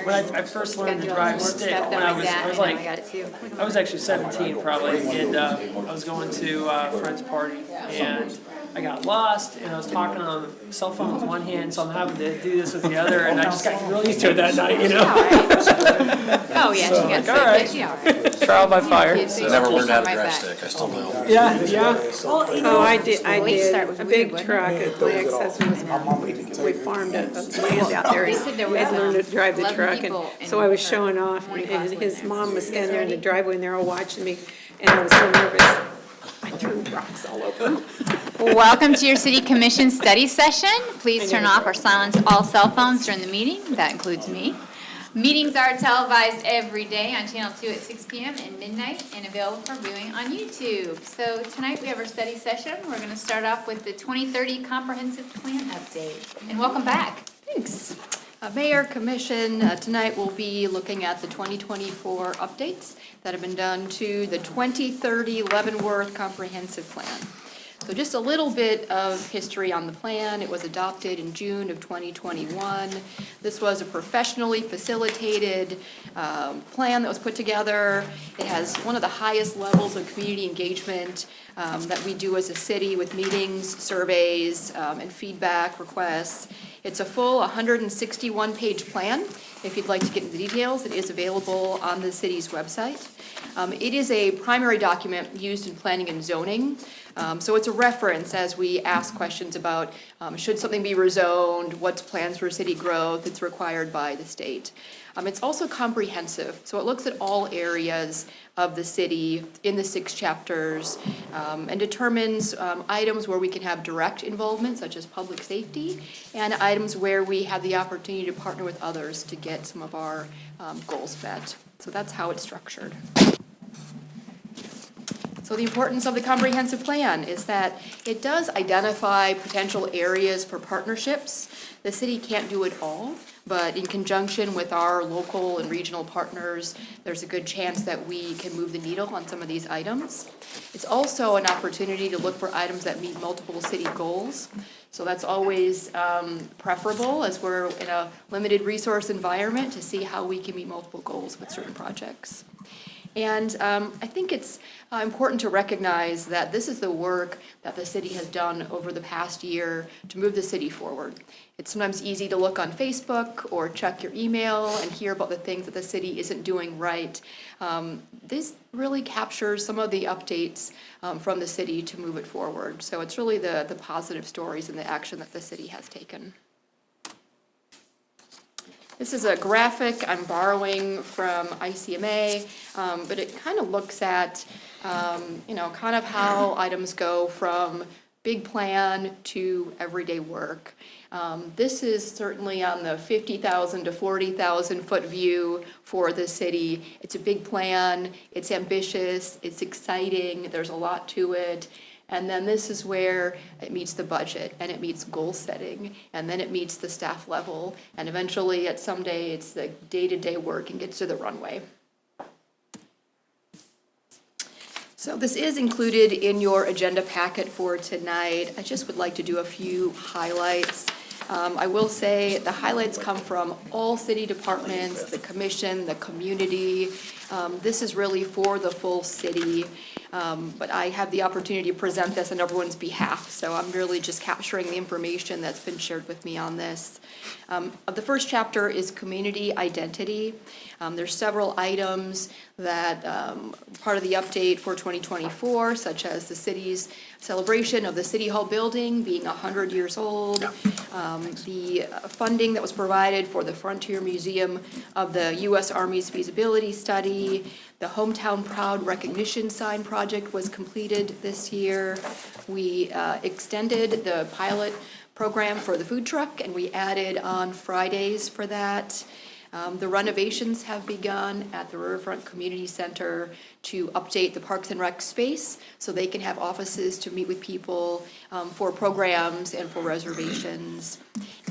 when I first learned to drive stick when I was like, I was actually 17 probably, and I was going to a friend's party, and I got lost, and I was talking on the cell phone with one hand, so I'm having to do this with the other, and I just got really used to it that night, you know? Oh, yeah, So, she got all right. sick. Yeah, all right. Trial by fire. So Never learned how to drive stick, I still don't. Yeah, yeah. Oh, I did, start with a weed, big wouldn't truck, my ex-husband was, we farmed a land out there, They and said there was, I'd learned to drive the 11 truck, people and in so I was her showing off, morning and class his when mom was standing there in the ready? driveway, and they're all watching me, and I was so nervous, I threw rocks all over them. Welcome to your city commission study session. Please turn off or silence all cell phones during the meeting. That includes me. Meetings are televised every day on Channel 2 at 6 p.m. and midnight and available for viewing on YouTube. So tonight we have our study session. We're going to start off with the 2030 Comprehensive Plan update. And welcome back. Thanks. Mayor, Commission, tonight we'll be looking at the 2024 updates that have been done to the 2030 Leavenworth Comprehensive Plan. So just a little bit of history on the plan. It was adopted in June of 2021. This was a professionally facilitated plan that was put together. It has one of the highest levels of community engagement that we do as a city with meetings, surveys, and feedback requests. It's a full 161-page plan. If you'd like to get into the details, it is available on the city's website. It is a primary document used in planning and zoning. So it's a reference as we ask questions about should something be rezoned, what's plans for city growth, it's required by the state. It's also comprehensive, so it looks at all areas of the city in the 6 chapters and determines items where we can have direct involvement, such as public safety, and items where we have the opportunity to partner with others to get some of our goals met. So that's how it's structured. So the importance of the comprehensive plan is that it does identify potential areas for partnerships. The city can't do it all, but in conjunction with our local and regional partners, there's a good chance that we can move the needle on some of these items. It's also an opportunity to look for items that meet multiple city goals. So that's always preferable as we're in a limited resource environment to see how we can meet multiple goals with certain projects. And I think it's important to recognize that this is the work that the city has done over the past year to move the city forward. It's sometimes easy to look on Facebook or check your email and hear about the things that the city isn't doing right. This really captures some of the updates from the city to move it forward. So it's really the positive stories and the action that the city has taken. This is a graphic I'm borrowing from ICMA, but it kind of looks at, kind of how items go from big plan to everyday work. This is certainly on the 50,000 to 40,000 foot view for the city. It's a big plan, it's ambitious, it's exciting, there's a lot to it. And then this is where it meets the budget and it meets goal setting and then it meets the staff level and eventually at some day it's the day-to-day work and gets to the runway. So this is included in your agenda packet for tonight. I just would like to do a few highlights. I will say the highlights come from all city departments, the commission, the community. This is really for the full city. But I have the opportunity to present this on everyone's behalf, so I'm really just capturing the information that's been shared with me on this. The first chapter is community identity. There's several items that part of the update for 2024, such as the city's celebration of the City Hall building being 100 years old, the funding that was provided for the Frontier Museum of the U.S. Army's feasibility study, the Hometown Proud recognition sign project was completed this year. We extended the pilot program for the food truck and we added on Fridays for that. The renovations have begun at the Riverfront Community Center to update the Parks and Rec space so they can have offices to meet with people for programs and for reservations.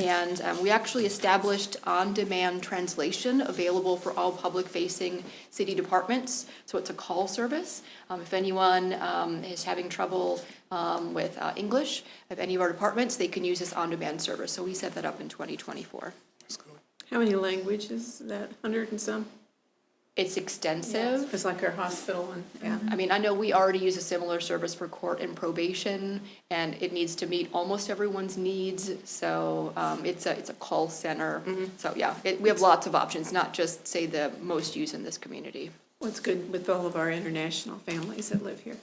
And we actually established on-demand translation available for all public-facing city departments. So it's a call service. If anyone is having trouble with English of any of our departments, they can use this on-demand service. So we set that up in 2024. How many languages is that, 100 and some? It's extensive. It's like our hospital and, yeah. I mean, I know we already use a similar service for court and probation, and it needs to meet almost everyone's needs, so it's a call center. So, yeah, we have lots of options, not just, say, the most used in this community. What's good with all of our international families that live here.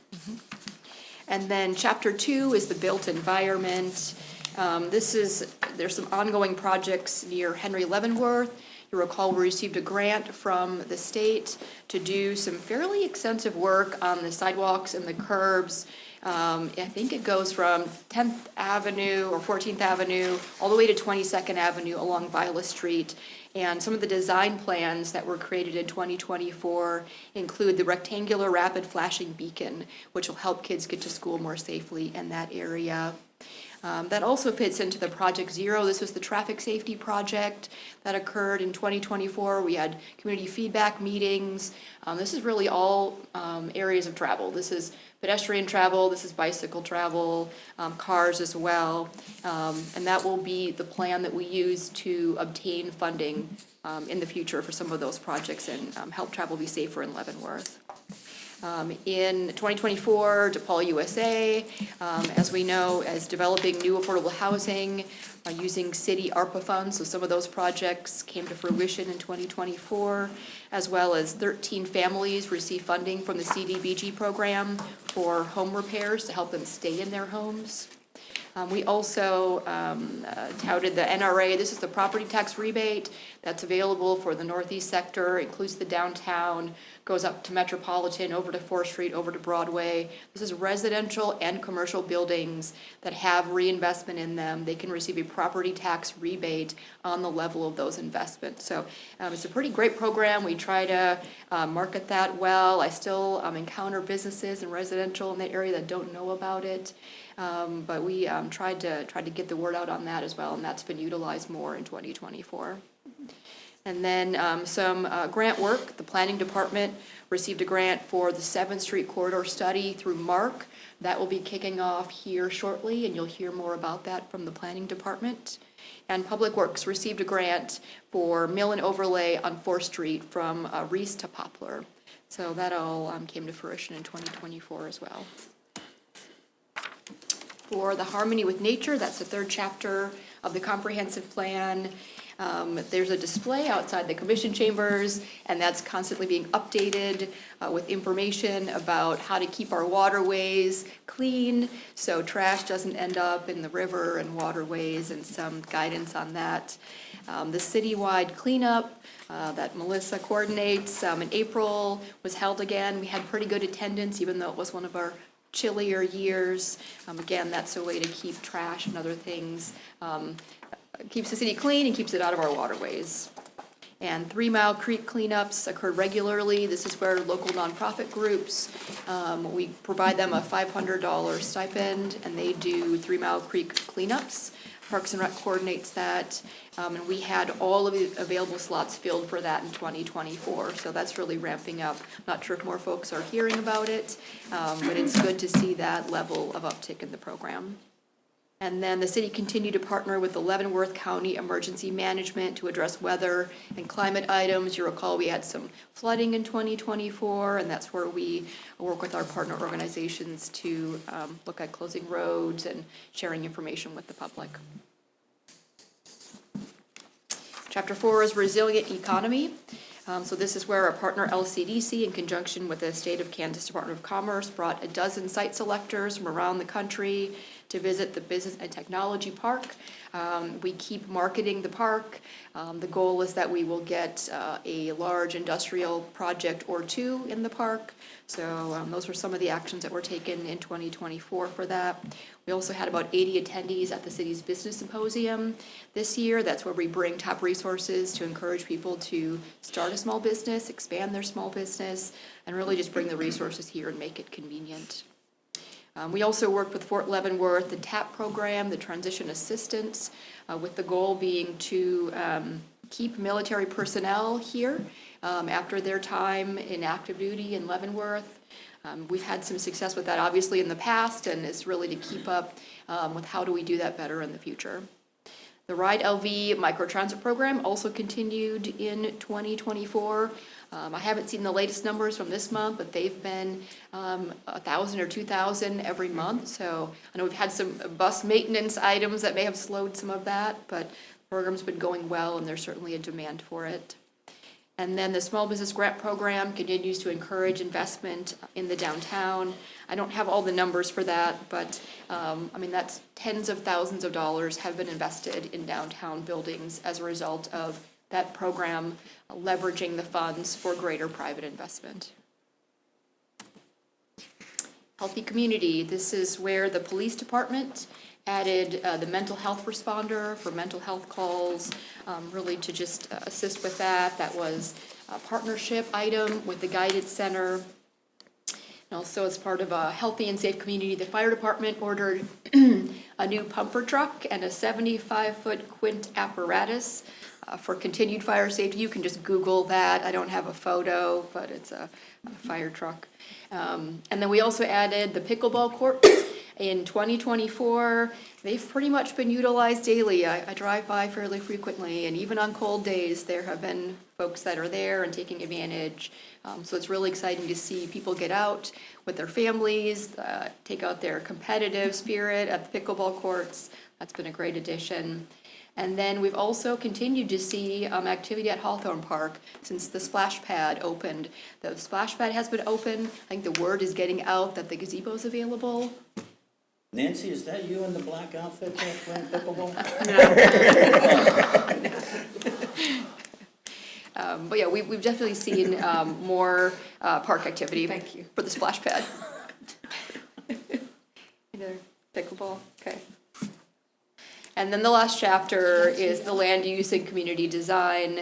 And then chapter 2 is the built environment. There's some ongoing projects near Henry Leavenworth. You recall we received a grant from the state to do some fairly extensive work on the sidewalks and the curbs. I think it goes from 10th Avenue or 14th Avenue all the way to 22nd Avenue along Viola Street. And some of the design plans that were created in 2024 include the rectangular rapid flashing beacon, which will help kids get to school more safely in that area. That also fits into the Project Zero. This was the traffic safety project that occurred in 2024. We had community feedback meetings. This is really all areas of travel. This is pedestrian travel, this is bicycle travel, cars as well. And that will be the plan that we use to obtain funding in the future for some of those projects and help travel be safer in Leavenworth. In 2024, DePaul, USA, as we know, as developing new affordable housing using city ARPA funds. So some of those projects came to fruition in 2024, as well as 13 families received funding from the CDBG program for home repairs to help them stay in their homes. We also touted the NRA. This is the property tax rebate that's available for the northeast sector, includes the downtown, goes up to Metropolitan, over to 4th Street, over to Broadway. This is residential and commercial buildings that have reinvestment in them. They can receive a property tax rebate on the level of those investments. So it's a pretty great program. We try to market that well. I still encounter businesses and residential in the area that don't know about it. But we tried to get the word out on that as well, and that's been utilized more in 2024. And then some grant work. The planning department received a grant for the 7th Street corridor study through MARC. That will be kicking off here shortly, and you'll hear more about that from the planning department. And Public Works received a grant for mill and overlay on 4th Street from Reese to Poplar. So that all came to fruition in 2024 as well. For the Harmony with Nature, that's the 3rd chapter of the comprehensive plan. There's a display outside the commission chambers, and that's constantly being updated with information about how to keep our waterways clean so trash doesn't end up in the river and waterways, and some guidance on that. The citywide cleanup that Melissa coordinates in April was held again. We had pretty good attendance, even though it was one of our chillier years. Again, that's a way to keep trash and other things, keeps the city clean and keeps it out of our waterways. And 3 Mile Creek cleanups occur regularly. This is where local nonprofit groups, we provide them a $500 stipend, and they do 3 Mile Creek cleanups. Parks and Rec coordinates that, and we had all of the available slots filled for that in 2024, so that's really ramping up. Not sure if more folks are hearing about it, but it's good to see that level of uptick in the program. And then the city continued to partner with the Leavenworth County Emergency Management to address weather and climate items. You recall we had some flooding in 2024, and that's where we work with our partner organizations to look at closing roads and sharing information with the public. Chapter 4 is Resilient Economy. So this is where our partner LCDC, in conjunction with the State of Kansas Department of Commerce, brought a dozen site selectors from around the country to visit the Business and Technology Park. We keep marketing the park. The goal is that we will get a large industrial project or 2 in the park. So those were some of the actions that were taken in 2024 for that. We also had about 80 attendees at the city's business symposium this year. That's where we bring top resources to encourage people to start a small business, expand their small business, and really just bring the resources here and make it convenient. We also worked with Fort Leavenworth, the TAP program, the transition assistance, with the goal being to keep military personnel here after their time in active duty in Leavenworth. We've had some success with that, obviously, in the past, and it's really to keep up with how do we do that better in the future. The Ride LV microtransit program also continued in 2024. I haven't seen the latest numbers from this month, but they've been 1,000 or 2,000 every month. So I know we've had some bus maintenance items that may have slowed some of that, but the program's been going well and there's certainly a demand for it. And then the Small Business Grant Program continues to encourage investment in the downtown. I don't have all the numbers for that, but I mean, that's tens of thousands of dollars have been invested in downtown buildings as a result of that program leveraging the funds for greater private investment. Healthy Community, this is where the police department added the mental health responder for mental health calls, really to just assist with that. That was a partnership item with the Guided Center. And also as part of a healthy and safe community, the fire department ordered a new pumper truck and a 75-foot quint apparatus for continued fire safety. You can just Google that. I don't have a photo, but it's a fire truck. And then we also added the pickleball courts. In 2024, they've pretty much been utilized daily. I drive by fairly frequently, and even on cold days, there have been folks that are there and taking advantage. So it's really exciting to see people get out with their families, take out their competitive spirit at the pickleball courts. That's been a great addition. And then we've also continued to see activity at Hawthorne Park since the splash pad opened. The splash pad has been open. I think the word is getting out that the gazebo is available. Nancy, is that you in the black outfit there playing pickleball? But yeah, we've definitely seen more park activity. Thank you. For the splash pad. Pickleball, okay. And then the last chapter is the land use and community design.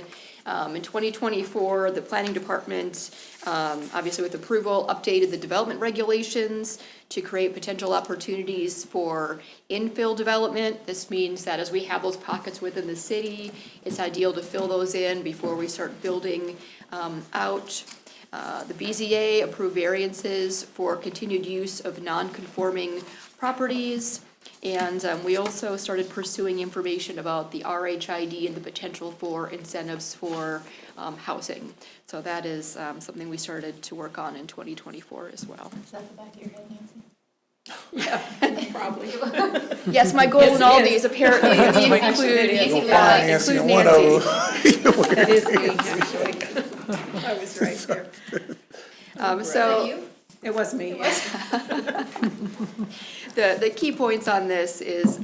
In 2024, the planning department, obviously with approval, updated the development regulations to create potential opportunities for infill development. This means that as we have those pockets within the city, it's ideal to fill those in before we start building out. The BZA approved variances for continued use of non-conforming properties. And we also started pursuing information about the RHID and the potential for incentives for housing. So that is something we started to work on in 2024 as well. Is that the back of your head, Nancy? Yeah, Probably. yes, my goal in all these apparently include Nancy Nancy. That is me, actually. I was right there. So It was me, yes. the key points on this is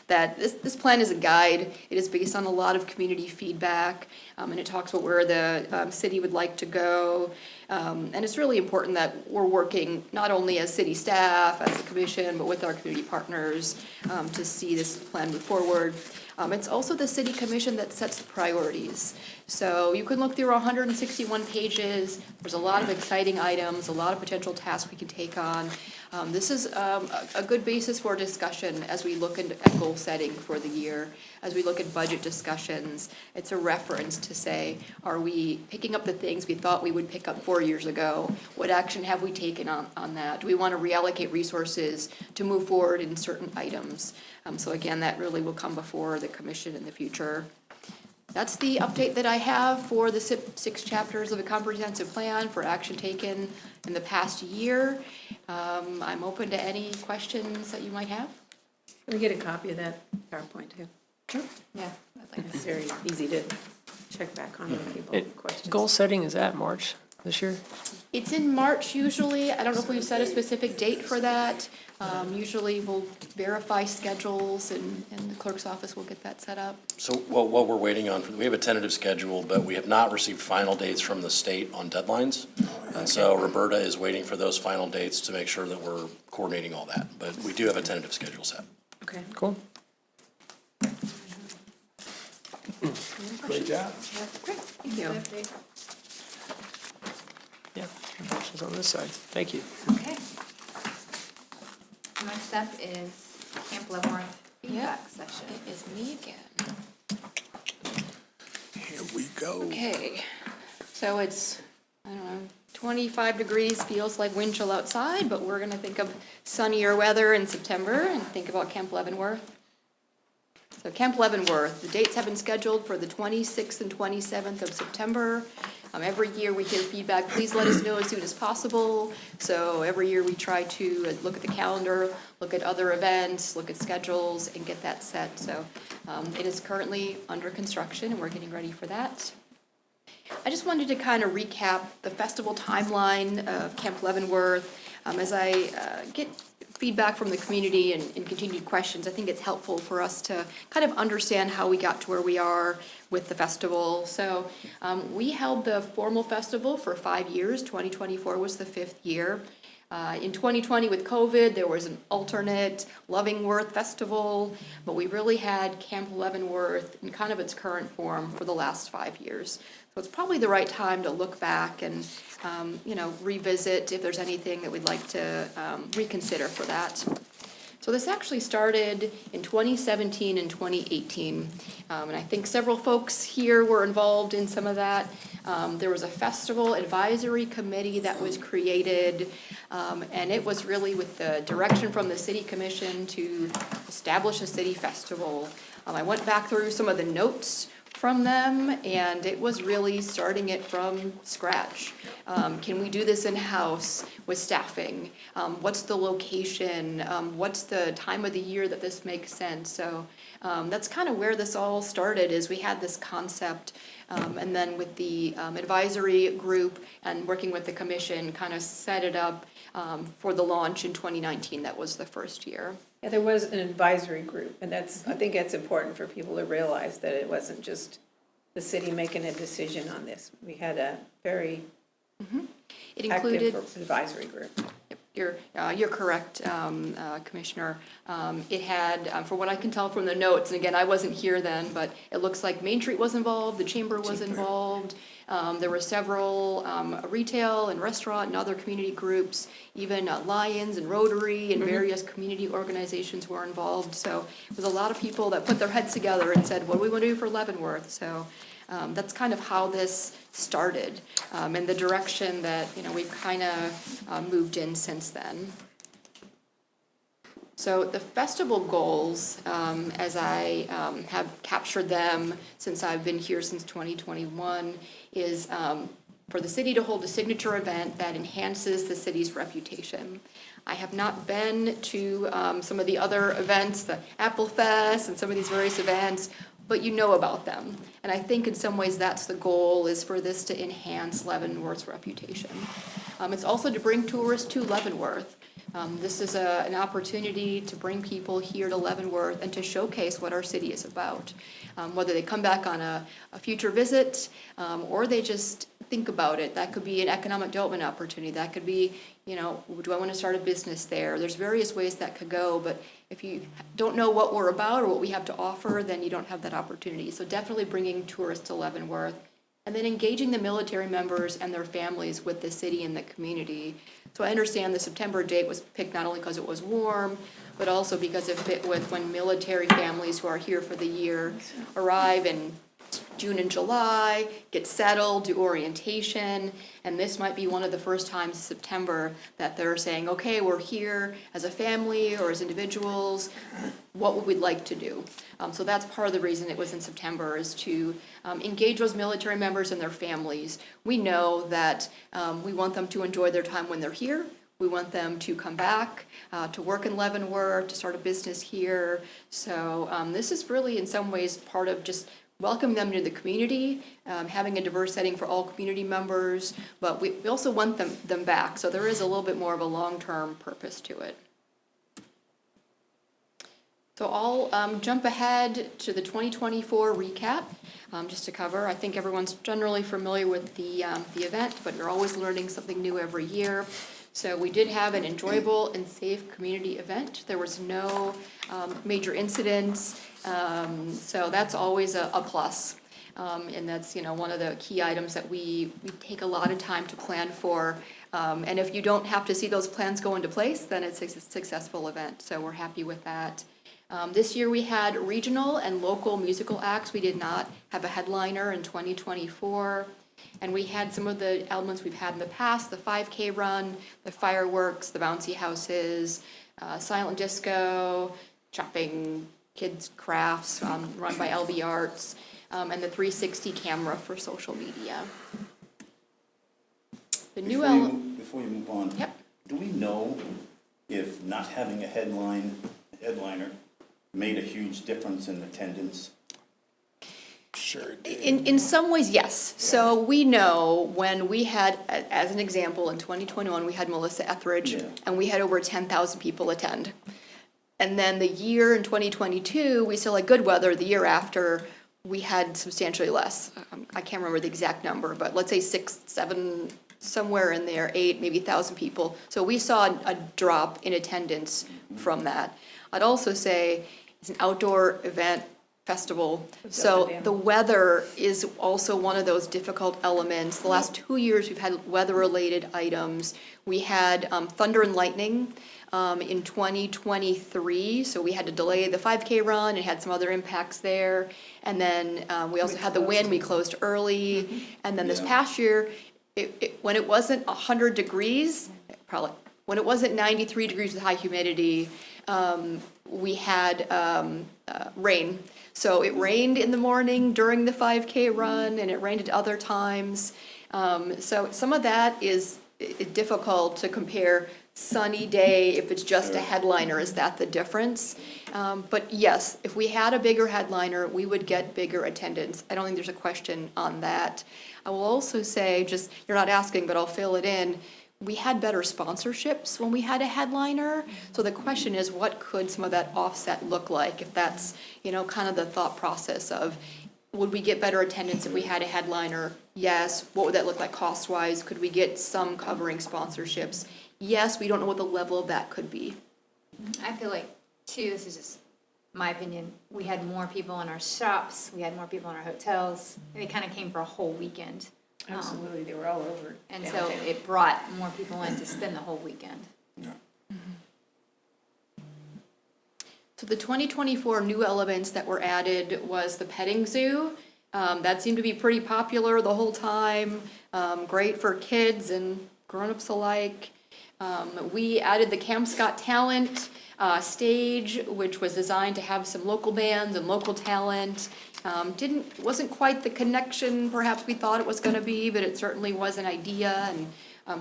that this plan is a guide. It is based on a lot of community feedback, and it talks about where the city would like to go. And it's really important that we're working not only as city staff, as a commission, but with our community partners to see this plan move forward. It's also the city commission that sets the priorities. So you can look through 161 pages. There's a lot of exciting items, a lot of potential tasks we can take on. This is a good basis for discussion as we look at goal setting for the year, as we look at budget discussions. It's a reference to say, are we picking up the things we thought we would pick up 4 years ago? What action have we taken on that? Do we want to reallocate resources to move forward in certain items? So again, that really will come before the commission in the future. That's the update that I have for the 6 chapters of the comprehensive plan for action taken in the past year. I'm open to any questions that you might have. Can we get a copy of that PowerPoint too? Sure. Yeah, I'd like It's very easy to check back on when people have questions. Goal setting is at March this year? It's in March usually. I don't know if we've set a specific date for that. Usually we'll verify schedules and the clerk's office will get that set up. So what we're waiting on, we have a tentative schedule, but we have not received final dates from the state on deadlines. And so Roberta is waiting for those final dates to make sure that we're coordinating all that. But we do have a tentative schedule set. Okay. Cool. Great job. Great, thank you. Yeah, questions on this side. Thank you. Okay. Next up is Camp Leavenworth feedback session. It is me again. Here we go. Okay, so it's, I don't know, 25 degrees, feels like wind chill outside, but we're gonna think of sunnier weather in September and think about Camp Leavenworth. So Camp Leavenworth, the dates have been scheduled for the 26th and 27th of September. Every year we hear feedback, please let us know as soon as possible. So every year we try to look at the calendar, look at other events, look at schedules, and get that set. So it is currently under construction, and we're getting ready for that. I just wanted to kind of recap the festival timeline of Camp Leavenworth. As I get feedback from the community and continued questions, I think it's helpful for us to kind of understand how we got to where we are with the festival. So we held the formal festival for 5 years. 2024 was the 5th year. In 2020 with COVID, there was an alternate Leavenworth festival, but we really had Camp Leavenworth in kind of its current form for the last 5 years. So it's probably the right time to look back and, revisit if there's anything that we'd like to reconsider for that. So this actually started in 2017 and 2018, and I think several folks here were involved in some of that. There was a festival advisory committee that was created, and it was really with the direction from the city commission to establish a city festival. I went back through some of the notes from them, and it was really starting it from scratch. Can we do this in-house with staffing? What's the location? What's the time of the year that this makes sense? So that's kind of where this all started, is we had this concept, and then with the advisory group and working with the commission, kind of set it up for the launch in 2019. That was the first year. Yeah, there was an advisory group, and I think that's important for people to realize, that it wasn't just the city making a decision on this. We had a very It included. active advisory group. You're correct, Commissioner. It had, from what I can tell from the notes, and again, I wasn't here then, but it looks like Main Street was involved, the Chamber was involved. There were several retail and restaurant and other community groups, even Lions and Rotary and various community organizations were involved. So it was a lot of people that put their heads together and said, what do we want to do for Leavenworth? So that's kind of how this started, and the direction that we've kind of moved in since then. So the festival goals, as I have captured them since I've been here since 2021, is for the city to hold a signature event that enhances the city's reputation. I have not been to some of the other events, the Apple Fest and some of these various events, but you know about them. And I think in some ways that's the goal, is for this to enhance Leavenworth's reputation. It's also to bring tourists to Leavenworth. This is an opportunity to bring people here to Leavenworth and to showcase what our city is about. Whether they come back on a future visit, or they just think about it. That could be an economic development opportunity. That could be, do I want to start a business there? There's various ways that could go, but if you don't know what we're about or what we have to offer, then you don't have that opportunity. So definitely bringing tourists to Leavenworth, and then engaging the military members and their families with the city and the community. So I understand the September date was picked not only because it was warm, but also because it fit with when military families who are here for the year arrive in June and July, get settled, do orientation, and this might be one of the first times in September that they're saying, okay, we're here as a family or as individuals, what would we like to do? So that's part of the reason it was in September, is to engage those military members and their families. We know that we want them to enjoy their time when they're here. We want them to come back, to work in Leavenworth, to start a business here. So this is really in some ways part of just welcoming them to the community, having a diverse setting for all community members, but we also want them back. So there is a little bit more of a long-term purpose to it. So I'll jump ahead to the 2024 recap, just to cover. I think everyone's generally familiar with the event, but you're always learning something new every year. So we did have an enjoyable and safe community event. There was no major incidents, so that's always a plus. And that's one of the key items that we take a lot of time to plan for. And if you don't have to see those plans go into place, then it's a successful event. So we're happy with that. This year we had regional and local musical acts. We did not have a headliner in 2024. And we had some of the elements we've had in the past, the 5K run, the fireworks, the bouncy houses, silent disco, chopping kids' crafts, run by LB Arts, and the 360 camera for social media. The new Before you move on. Yep. Do we know if not having a headliner made a huge difference in attendance? Sure. In some ways, yes. So we know when we had, as an example, in 2021, we had Melissa Etheridge, Yeah. and we had over 10,000 people attend. And then the year in 2022, we still had good weather. The year after, we had substantially less. I can't remember the exact number, but let's say 6, 7, somewhere in there, 8, maybe 1,000 people. So we saw a drop in attendance from that. I'd also say it's an outdoor event, festival. So the weather is also one of those difficult elements. The last 2 years, we've had weather-related items. We had thunder and lightning in 2023, so we had to delay the 5K run. It had some other impacts there. And then we also had the wind, we closed early. And then this Yeah. past year, when it wasn't 100 degrees, probably, when it wasn't 93 degrees with high humidity, we had rain. So it rained in the morning during the 5K run, and it rained at other times. So some of that is difficult to compare. Sunny day, if it's just a headliner, is that the difference? But yes, if we had a bigger headliner, we would get bigger attendance. I don't think there's a question on that. I will also say, just, you're not asking, but I'll fill it in, we had better sponsorships when we had a headliner. So the question is, what could some of that offset look like? If that's, kind of the thought process of, would we get better attendance if we had a headliner? Yes. What would that look like cost-wise? Could we get some covering sponsorships? Yes, we don't know what the level of that could be. I feel like, too, this is just my opinion, we had more people in our shops, we had more people in our hotels, and they kind of came for a whole weekend. Absolutely, they were all over. And so downtown. it brought more people in to spend the whole weekend. So the 2024 new elements that were added was the petting zoo. That seemed to be pretty popular the whole time, great for kids and grown-ups alike. We added the Camp Scott Talent stage, which was designed to have some local bands and local talent. Wasn't quite the connection perhaps we thought it was gonna be, but it certainly was an idea and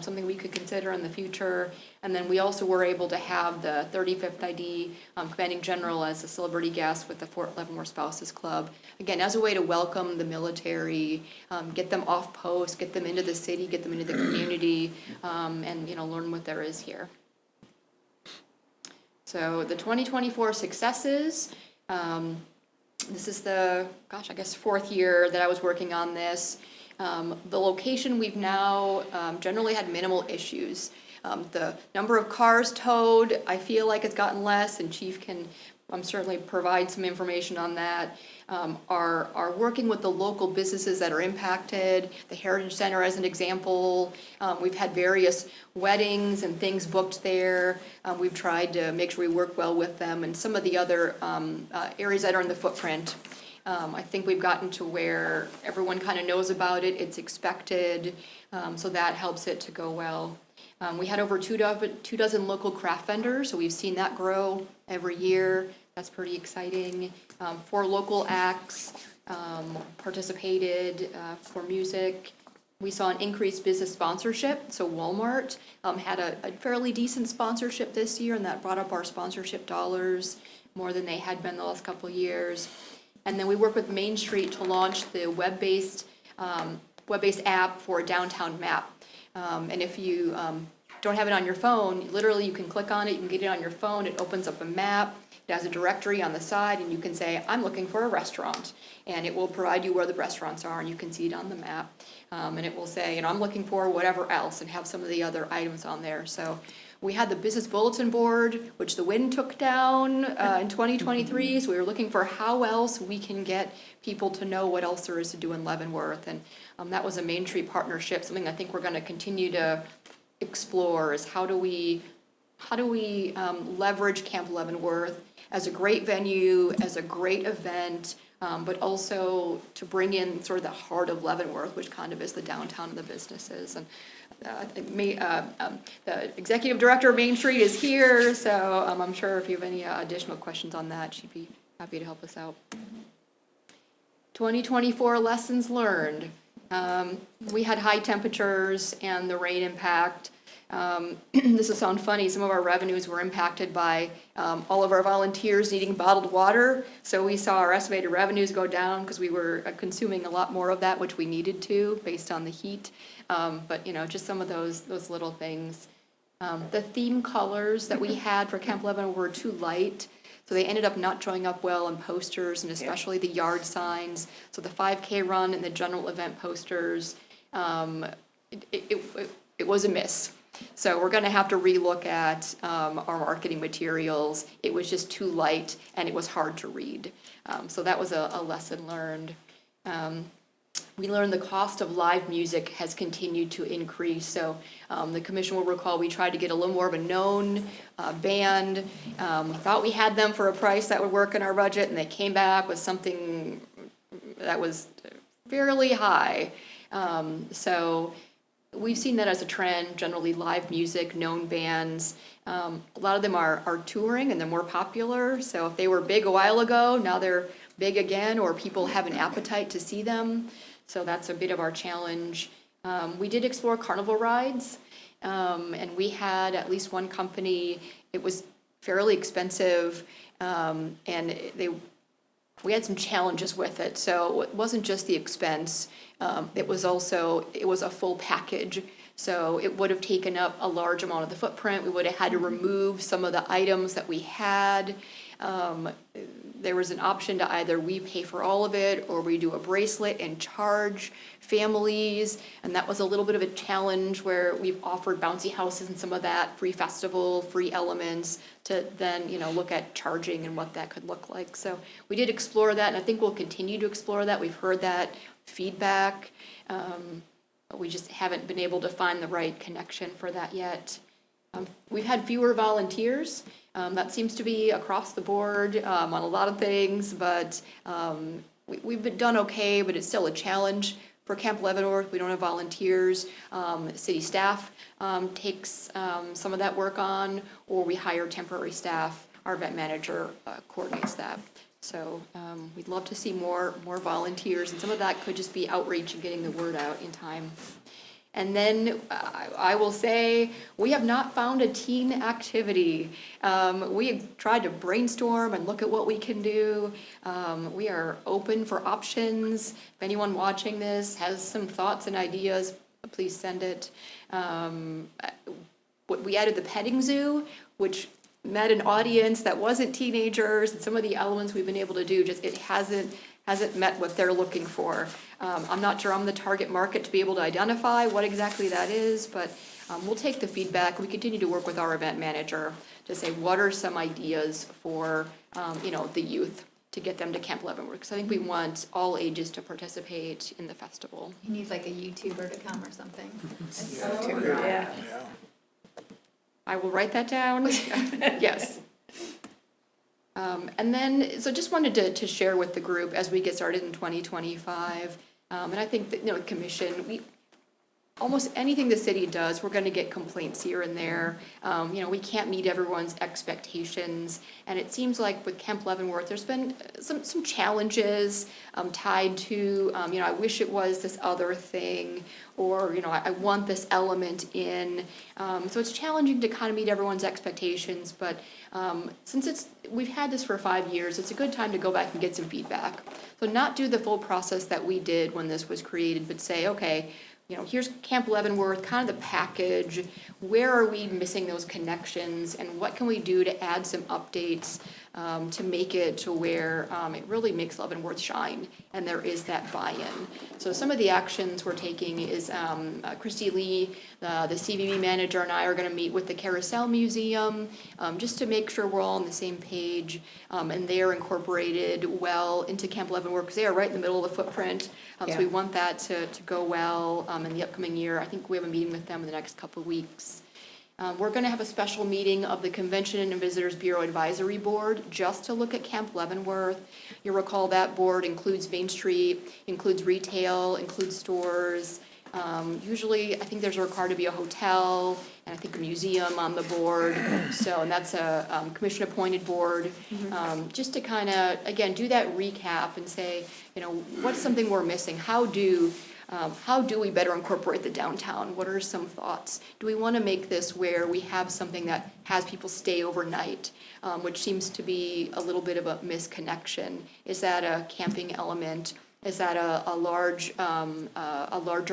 something we could consider in the future. And then we also were able to have the 35th ID Commanding General as a celebrity guest with the Fort Leavenworth Spouses Club. Again, as a way to welcome the military, get them off post, get them into the city, get them into the community, and learn what there is here. So the 2024 successes, this is the, I guess 4th year that I was working on this. The location, we've now generally had minimal issues. The number of cars towed, I feel like it's gotten less, and Chief can certainly provide some information on that. Are working with the local businesses that are impacted, the Heritage Center as an example. We've had various weddings and things booked there. We've tried to make sure we work well with them, and some of the other areas that are in the footprint. I think we've gotten to where everyone kind of knows about it, it's expected, so that helps it to go well. We had over 2 dozen local craft vendors, so we've seen that grow every year. That's pretty exciting. 4 local acts participated for music. We saw an increased business sponsorship, so Walmart had a fairly decent sponsorship this year, and that brought up our sponsorship dollars more than they had been the last couple of years. And then we work with Main Street to launch the web-based app for a downtown map. And if you don't have it on your phone, literally you can click on it, you can get it on your phone, it opens up a map, it has a directory on the side, and you can say, I'm looking for a restaurant. And it will provide you where the restaurants are, and you can see it on the map. And it will say, I'm looking for whatever else, and have some of the other items on there. So we had the business bulletin board, which the wind took down in 2023, so we were looking for how else we can get people to know what else there is to do in Leavenworth. And that was a Main Street partnership, something I think we're gonna continue to explore, is how do we leverage Camp Leavenworth as a great venue, as a great event, but also to bring in sort of the heart of Leavenworth, which kind of is the downtown of the businesses. And the executive director of Main Street is here, so I'm sure if you have any additional questions on that, she'd be happy to help us out. 2024 lessons learned. We had high temperatures and the rain impact. This will sound funny, some of our revenues were impacted by all of our volunteers needing bottled water. So we saw our estimated revenues go down because we were consuming a lot more of that, which we needed to based on the heat. But just some of those little things. The theme colors that we had for Camp Lebanon were too light. So they ended up not showing up well in posters and especially the yard signs. So the 5K run and the general event posters, it was a miss. So we're gonna have to relook at our marketing materials. It was just too light and it was hard to read. So that was a lesson learned. We learned the cost of live music has continued to increase. So the commission will recall we tried to get a little more of a known band. We thought we had them for a price that would work in our budget, and they came back with something that was fairly high. So we've seen that as a trend, generally live music, known bands. A lot of them are touring and they're more popular. So if they were big a while ago, now they're big again, or people have an appetite to see them. So that's a bit of our challenge. We did explore carnival rides, and we had at least one company. It was fairly expensive, and we had some challenges with it. So it wasn't just the expense. It was a full package. So it would have taken up a large amount of the footprint. We would have had to remove some of the items that we had. There was an option to either we pay for all of it or we do a bracelet and charge families. And that was a little bit of a challenge where we've offered bouncy houses and some of that, free festival, free elements, to then, look at charging and what that could look like. So we did explore that, and I think we'll continue to explore that. We've heard that feedback. But we just haven't been able to find the right connection for that yet. We've had fewer volunteers. That seems to be across the board on a lot of things, but we've done okay, but it's still a challenge. For Camp Leavenworth, we don't have volunteers. City staff takes some of that work on, or we hire temporary staff. Our event manager coordinates that. So we'd love to see more volunteers, and some of that could just be outreach and getting the word out in time. And then I will say, we have not found a teen activity. We have tried to brainstorm and look at what we can do. We are open for options. If anyone watching this has some thoughts and ideas, please send it. We added the petting zoo, which met an audience that wasn't teenagers, and some of the elements we've been able to do, it hasn't met what they're looking for. I'm not sure I'm the target market to be able to identify what exactly that is, but we'll take the feedback. We continue to work with our event manager to say, what are some ideas for, the youth to get them to Camp Leavenworth? Because I think we want all ages to participate in the festival. He needs like a YouTuber to come or something. Yeah. I will write that down. Yes. And then, so just wanted to share with the group as we get started in 2025. And I think that, the commission, almost anything the city does, we're going to get complaints here and there. We can't meet everyone's expectations. And it seems like with Camp Leavenworth, there's been some challenges tied to, I wish it was this other thing, or, I want this element in. So it's challenging to kind of meet everyone's expectations. But since we've had this for 5 years, it's a good time to go back and get some feedback. So not do the full process that we did when this was created, but say, okay, here's Camp Leavenworth, kind of the package. Where are we missing those connections, and what can we do to add some updates to make it to where it really makes Leavenworth shine, and there is that buy-in. So some of the actions we're taking is Christy Lee, the CVB manager, and I are going to meet with the Carousel Museum just to make sure we're all on the same page, and they are incorporated well into Camp Leavenworth because they are right in the middle of the footprint. So we want that to go well in the upcoming year. I think we have a meeting with them in the next couple of weeks. We're going to have a special meeting of the Convention and Visitors Bureau Advisory Board just to look at Camp Leavenworth. You'll recall that board includes Main Street, includes retail, includes stores. Usually, I think there's required to be a hotel, and I think a museum on the board, so, and that's a commission-appointed board. Just to kind of, again, do that recap and say, what's something we're missing? How do we better incorporate the downtown? What are some thoughts? Do we want to make this where we have something that has people stay overnight, which seems to be a little bit of a misconnection? Is that a camping element? Is that a larger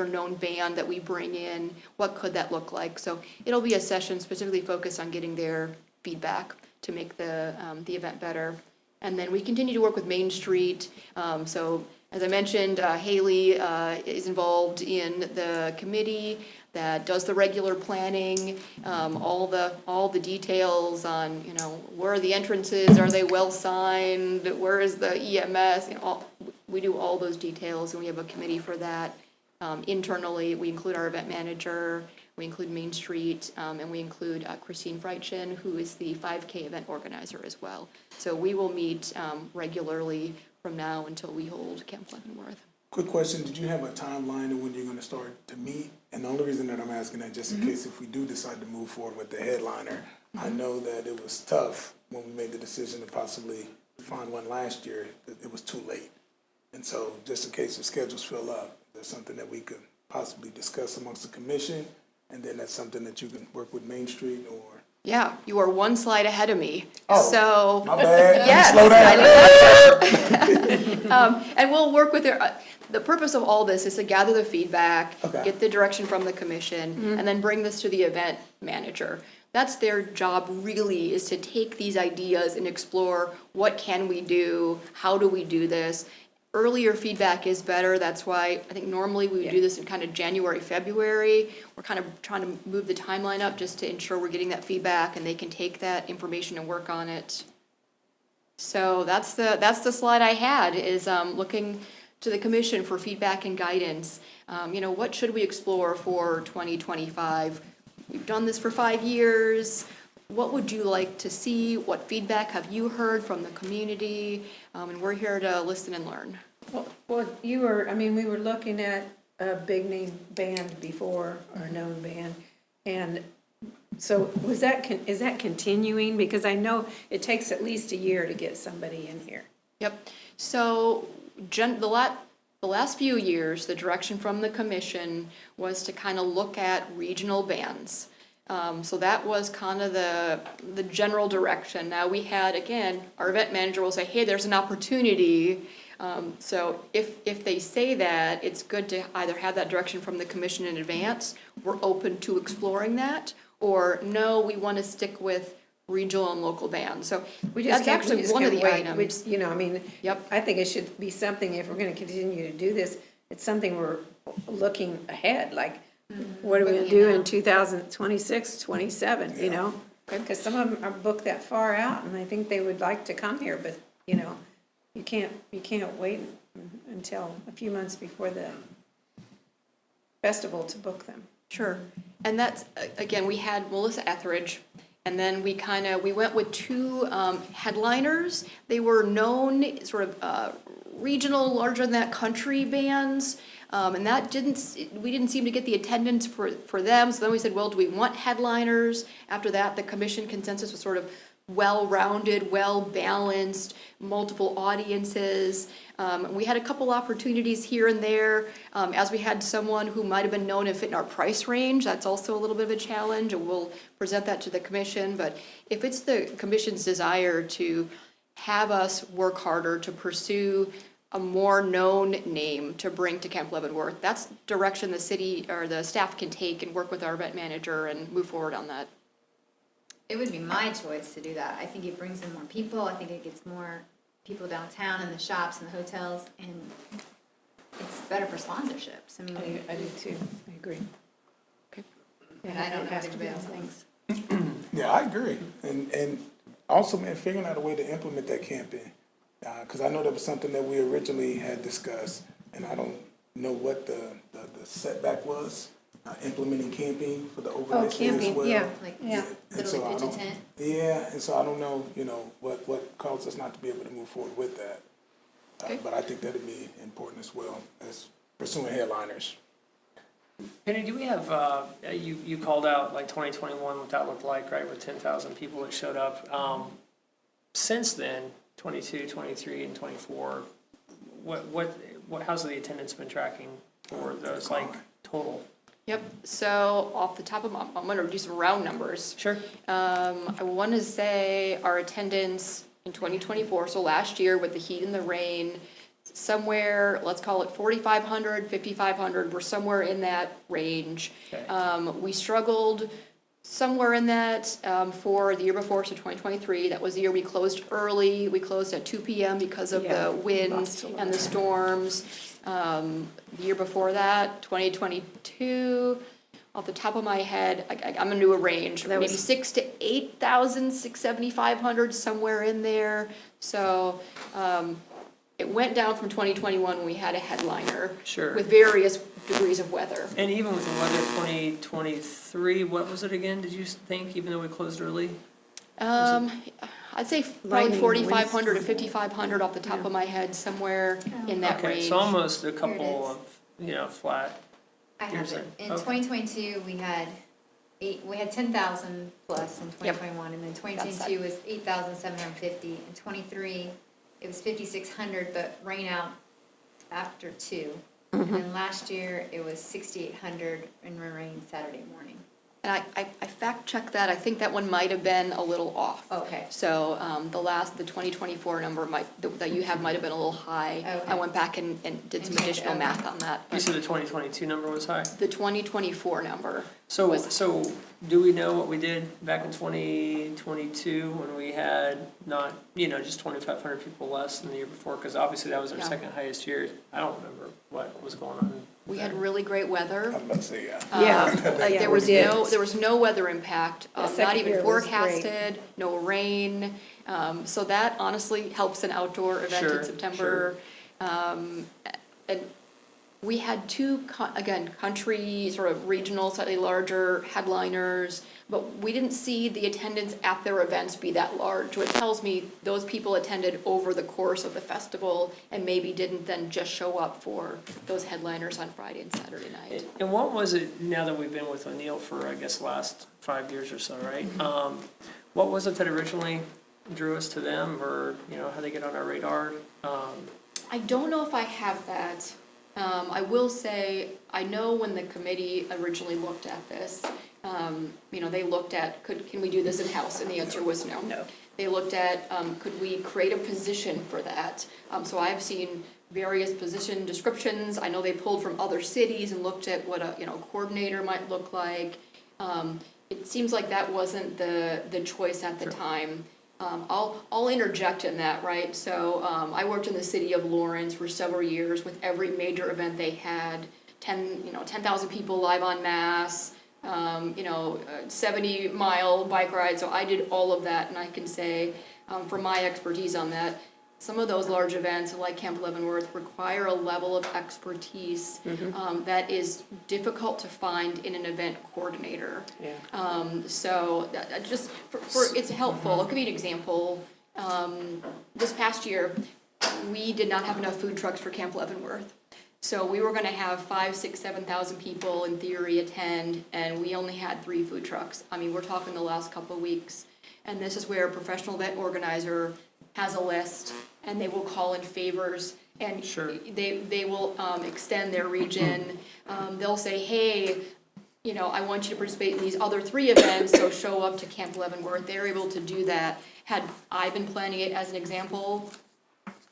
known band that we bring in? What could that look like? So it'll be a session specifically focused on getting their feedback to make the event better. And then we continue to work with Main Street. So as I mentioned, Haley is involved in the committee that does the regular planning, all the details on, where are the entrances, are they well signed, where is the EMS, we do all those details, and we have a committee for that. Internally, we include our event manager, we include Main Street, and we include Christine Freitchen, who is the 5K event organizer as well. So we will meet regularly from now until we hold Camp Leavenworth. Quick question, did you have a timeline of when you're gonna start to meet? And the only reason that I'm asking that, just in case if we do decide to move forward with the headliner, I know that it was tough when we made the decision to possibly find one last year, that it was too late. And so, just in case the schedules fill up, there's something that we could possibly discuss amongst the commission, and then that's something that you can work with Main Street or... Yeah, you are one slide ahead of me. Oh, so my bad. Yes, Slow down. And we'll work with the purpose of all this is to gather the feedback, Okay. get the direction from the commission, and then bring this to the event manager. That's their job really, is to take these ideas and explore what can we do, how do we do this. Earlier feedback is better. That's why I think normally we would do this in kind of January, February. We're kind of trying to move the timeline up just to ensure we're getting that feedback and they can take that information and work on it. So that's the slide I had, is looking to the commission for feedback and guidance. What should we explore for 2025? We've done this for 5 years. What would you like to see? What feedback have you heard from the community? And we're here to listen and learn. Well, we were looking at a big name band before, or a known band, and so is that continuing? Because I know it takes at least a year to get somebody in here. Yep. So the last few years, the direction from the commission was to kind of look at regional bands. So that was kind of the general direction. Now we had, again, our event manager will say, hey, there's an opportunity. So if they say that, it's good to either have that direction from the commission in advance, we're open to exploring that, or no, we want to stick with regional and local bands. So that's actually one of the items. Yep. I think it should be something, if we're gonna continue to do this, it's something we're looking ahead, like, what are we gonna do in 2026, 27, Because some of them are booked that far out, and I think they would like to come here, but, you can't wait until a few months before the festival to book them. Sure. And that's, again, we had Melissa Etheridge, and then we went with two headliners. They were known sort of regional, larger than that country bands. And that we didn't seem to get the attendance for them. So then we said, well, do we want headliners? After that, the commission consensus was sort of well-rounded, well-balanced, multiple audiences. We had a couple opportunities here and there. As we had someone who might have been known and fit in our price range, that's also a little bit of a challenge, and we'll present that to the commission. But if it's the commission's desire to have us work harder to pursue a more known name to bring to Camp Leavenworth, that's direction the city or the staff can take and work with our event manager and move forward on that. It would be my choice to do that. I think it brings in more people. I think it gets more people downtown in the shops and the hotels, and it's better for sponsorships. I do too, I agree. Okay. And I don't know what anybody else thinks. Yeah, I agree. And also, man, figuring out a way to implement that camping. Because I know that was something that we originally had discussed, and I don't know what the setback was, implementing camping for the overnight stay as well. Like, And so literally I pitch a don't- tent. Yeah, and so I don't know, what caused us not to be able to move forward with that. Okay. But I think that'd be important as well as pursuing headliners. Penny, do we have, you called out like 2021, what that looked like, right, with 10,000 people that showed up. Since then, 22, 23, and 24, how's the attendance been tracking for those, like, total? Yep, so off the top of my, I'm gonna do some round numbers. Sure. I want to say our attendance in 2024, so last year with the heat and the rain, somewhere, let's call it 4,500, 5,500, we're somewhere in that range. Okay. We struggled somewhere in that for the year before, so 2023. That was the year we closed early. We closed at 2 p.m. because of Yeah, the winds lost a lot. and the storms. The year before that, 2022, off the top of my head, I'm gonna do a range, That maybe was- 6,000 to 8,000, 7,500, somewhere in there. So it went down from 2021 when we had a headliner. Sure. With various degrees of weather. And even with the weather, 2023, what was it again, did you think, even though we closed early? I'd say probably Lightning, 4,500 to winds. 5,500 off the top of my head, somewhere in that Okay, range. so almost a Here it couple is. of, flat. I You're have it. saying- In okay. 2022, we had 10,000 plus in 2021, and then That's 2022 was 8,750. In 23, it was 5,600, but rain out after 2. And then last year, it was 6,800 and rain Saturday morning. And I fact-checked that, I think that one might have been a little off. Okay. So the 2024 number that you have might have been a little high. Okay. I went back and did some And checked, additional okay. math on that. You said the 2022 number was high? The 2024 number. So, was- so do we know what we did back in 2022 when we had not, just 2,500 people less than the year before? Because obviously that was our Yeah. second highest year. I don't remember what was going on. We had really great weather. I'm about to say, yeah. Like Yeah, there we was did. there was no weather impact, The not second even year was great. forecasted, no rain. So that honestly helps an outdoor event Sure, in September. And we had two, country, sort of regional, slightly larger headliners, but we didn't see the attendance at their events be that large, which tells me those people attended over the course of the festival and maybe didn't then just show up for those headliners on Friday and Saturday night. And what was it, now that we've been with O'Neill for, I guess, last 5 years or so, right? What was it that originally drew us to them, or, how they get on our radar? I don't know if I have that. I will say, I know when the committee originally looked at this, they looked at, can we do this in-house? And the answer was no. No. They looked at, could we create a position for that? So I've seen various position descriptions. I know they pulled from other cities and looked at what a, coordinator might look like. It seems like that wasn't the choice at the time. I'll interject in that, right? So I worked in the city of Lawrence for several years with every major event they had, 10,000 people live en masse, 70-mile bike ride. So I did all of that, and I can say, from my expertise on that, some of those large events, like Camp Leavenworth, require a level of expertise that is difficult to find in an event coordinator. Yeah. So that just it's helpful. I'll give you an example. This past year, we did not have enough food trucks for Camp Leavenworth. So we were gonna have 5,000, 6,000, 7,000 people in theory attend, and we only had 3 food trucks. I mean, we're talking the last couple of weeks. And this is where a professional event organizer has a list, and they will call in favors, and Sure. they will extend their region. They'll say, hey, I want you to participate in these other 3 events, so show up to Camp Leavenworth. They're able to do that. Had I been planning it as an example,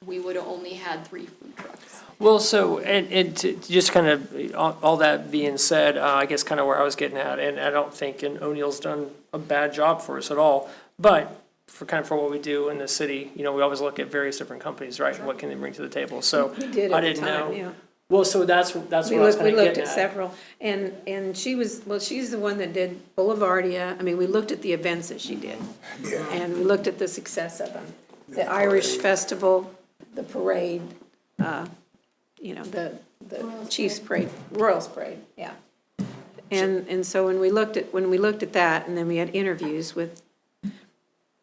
we would have only had 3 food trucks. Well, so, and to just kind of, all that being said, I guess kind of where I was getting at, and I don't think O'Neill's done a bad job for us at all, but for what we do in the city, we always look at various different companies, right? What can they bring to the table? So We did I at the didn't time, know. yeah. Well, so that's what I was We kind looked, of we looked getting at at. several, and she's the one that did Boulevardia. I mean, we looked at the events that she did. Yeah. And we looked at the success of them. The Irish Festival, the parade, the Chiefs Parade, Royals Parade, yeah. And so when we looked at that, and then we had interviews with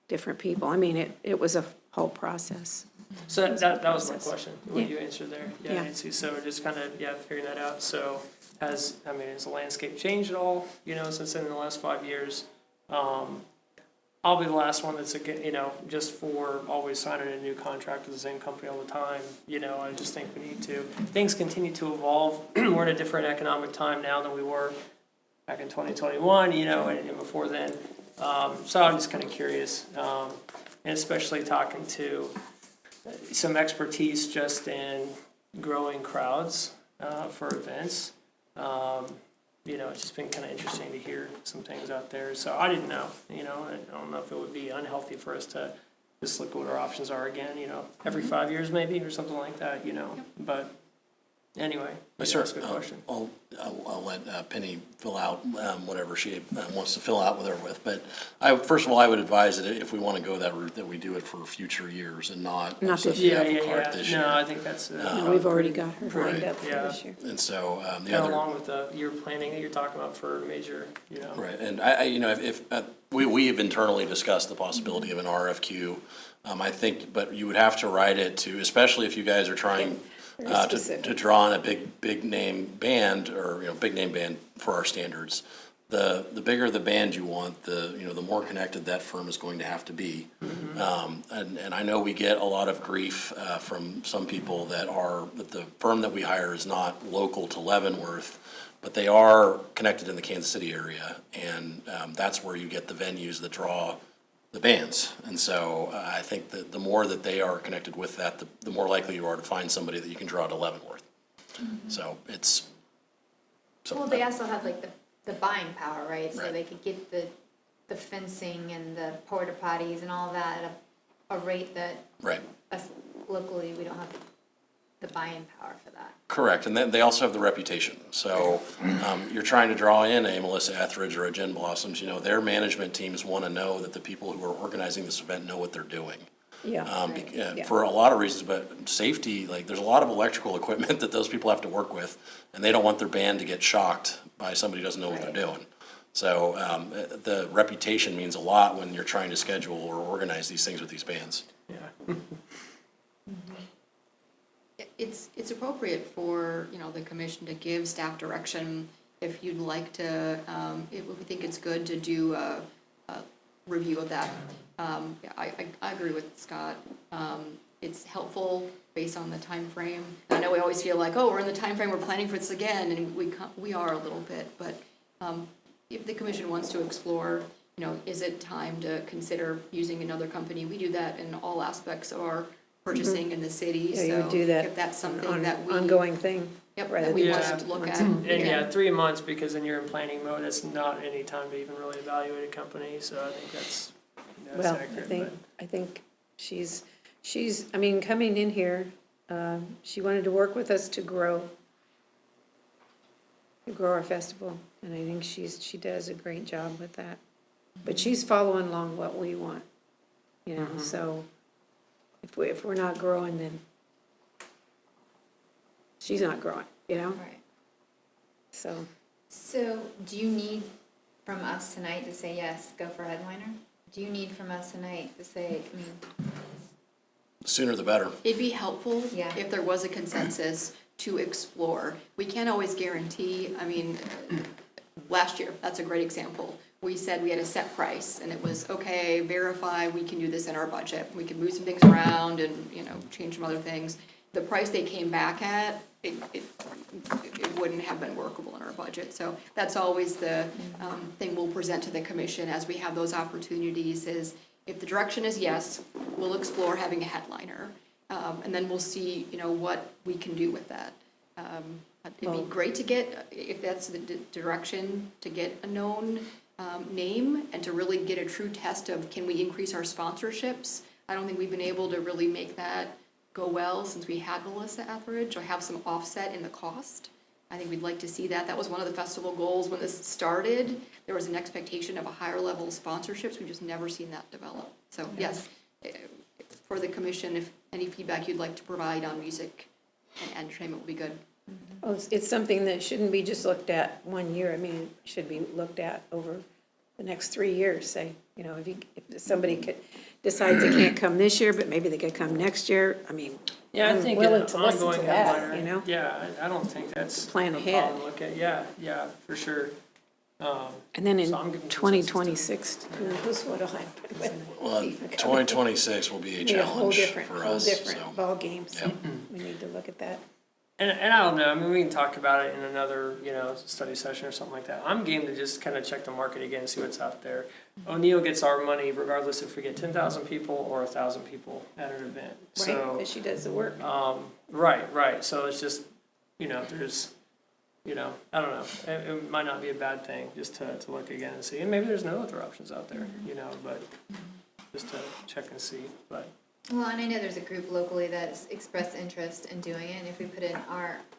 different people, I mean, it was a whole process. So that was my Process. question, what Yeah. you answered there, Yeah. Nancy, so just kind of, figuring that out, so has the landscape changed at all, since in the last 5 years? I'll be the last one that's, just for always signing a new contract with the same company all the time. I just think we need to, things continue to evolve. We're in a different economic time now than we were back in 2021, and before then. So I'm just kind of curious, and especially talking to some expertise just in growing crowds for events. It's just been kind of interesting to hear some things out there. So I didn't know, I don't know if it would be unhealthy for us to just look at what our options are again, every 5 years maybe, or something like that, but anyway, Yes, that's sir. a good question. I'll let Penny fill out whatever she wants to fill out with her with. But first of all, I would advise that if we want to go that route, that we do it for future years and not Not so this that we Yeah, have a yeah, cart yeah. this No, year. I think that's. No, we've already got her lined up for yeah. this year. And so the Kind of other. along with the year planning that you're talking about for major, Right, and if we have internally discussed the possibility of an RFQ, I think, but you would have to write it to, especially if you guys are trying Very to specific. draw on a big name band, or, big name band for our standards. The bigger the band you want, the more connected that firm is going to have to be. And I know we get a lot of grief from some people that the firm that we hire is not local to Leavenworth, but they are connected in the Kansas City area, and that's where you get the venues that draw the bands. And so I think that the more that they are connected with that, the more likely you are to find somebody that you can draw to Leavenworth. So it's. Well, they also have like the buying power, right? So Right. they could get the fencing and the porta potties and all that at a rate that Right. us locally, we don't have the buying power for that. Correct, and then they also have the reputation. So you're trying to draw in a Melissa Etheridge or a Jen Blossoms, their management teams want to know that the people who are organizing this event know what they're doing. Yeah, Yeah. For a lot of reasons, but safety, like, there's a lot of electrical equipment that those people have to work with, and they don't want their band to get shocked by somebody who doesn't know what they're doing. So the reputation means a lot when you're trying to schedule or organize these things with these bands. yeah. It's appropriate for, the commission to give staff direction if you'd like to, if we think it's good to do a review of that. I agree with Scott. It's helpful based on the time frame. I know we always feel like, oh, we're in the time frame, we're planning for this again, and we are a little bit, but if the commission wants to explore, is it time to consider using another company? We do that in all aspects of our purchasing in the city, Yeah, you would so do that if that's something on that we. ongoing thing. Yep, rather that we than want Yeah. to look at. And yeah, 3 months, because then you're in planning mode, it's not any time to even really evaluate a company, so I think that's Well, accurate. I think she's, coming in here, she wanted to work with us to grow our festival, and I think she does a great job with that. But she's following along what we want, so if we're not growing, then she's not growing, Right. so. So do you need from us tonight to say, yes, go for headliner? Do you need from us tonight to say, The sooner the better. It'd be helpful Yeah. if there was a consensus to explore. We can't always guarantee, last year, that's a great example. We said we had a set price, and it was, okay, verify, we can do this in our budget. We can move some things around and, change some other things. The price they came back at, it wouldn't have been workable in our budget. So that's always the thing we'll present to the commission as we have those opportunities is, if the direction is yes, we'll explore having a headliner. And then we'll see, what we can do with that. It'd be great to get, if that's the direction, to get a known name and to really get a true test of, can we increase our sponsorships? I don't think we've been able to really make that go well since we had Melissa Etheridge, or have some offset in the cost. I think we'd like to see that. That was one of the festival goals when this started. There was an expectation of a higher level of sponsorships. We've just never seen that develop. So yes, for the commission, if any feedback you'd like to provide on music and entertainment would be good. Well, it's something that shouldn't be just looked at 1 year, it should be looked at over the next 3 years, say, you know, if somebody decides they can't come this year, but maybe they could come next year, I mean, Yeah, I I'm think an willing to listen ongoing to that, headliner, you know? yeah, I don't think that's. Plan a ahead. problem to look at. Yeah, for sure. And then in So I'm getting 2026, who knows what'll happen with Well, FIFA coming. 2026 will be a Be a whole challenge different, for whole us, so. different ballgame, so Yep. we need to look at that. And I don't know, I mean, we can talk about it in another, study session or something like that. I'm game to just kind of check the market again, see what's out there. O'Neill gets our money regardless if we get 10,000 people or 1,000 people at an event. Right, So, because she does the work. right, so it's just, there's, I don't know. It might not be a bad thing just to look again and see, and maybe there's no other options out there, but just to check and see, but. Well, and I know there's a group locally that's expressed interest in doing it, and if we put in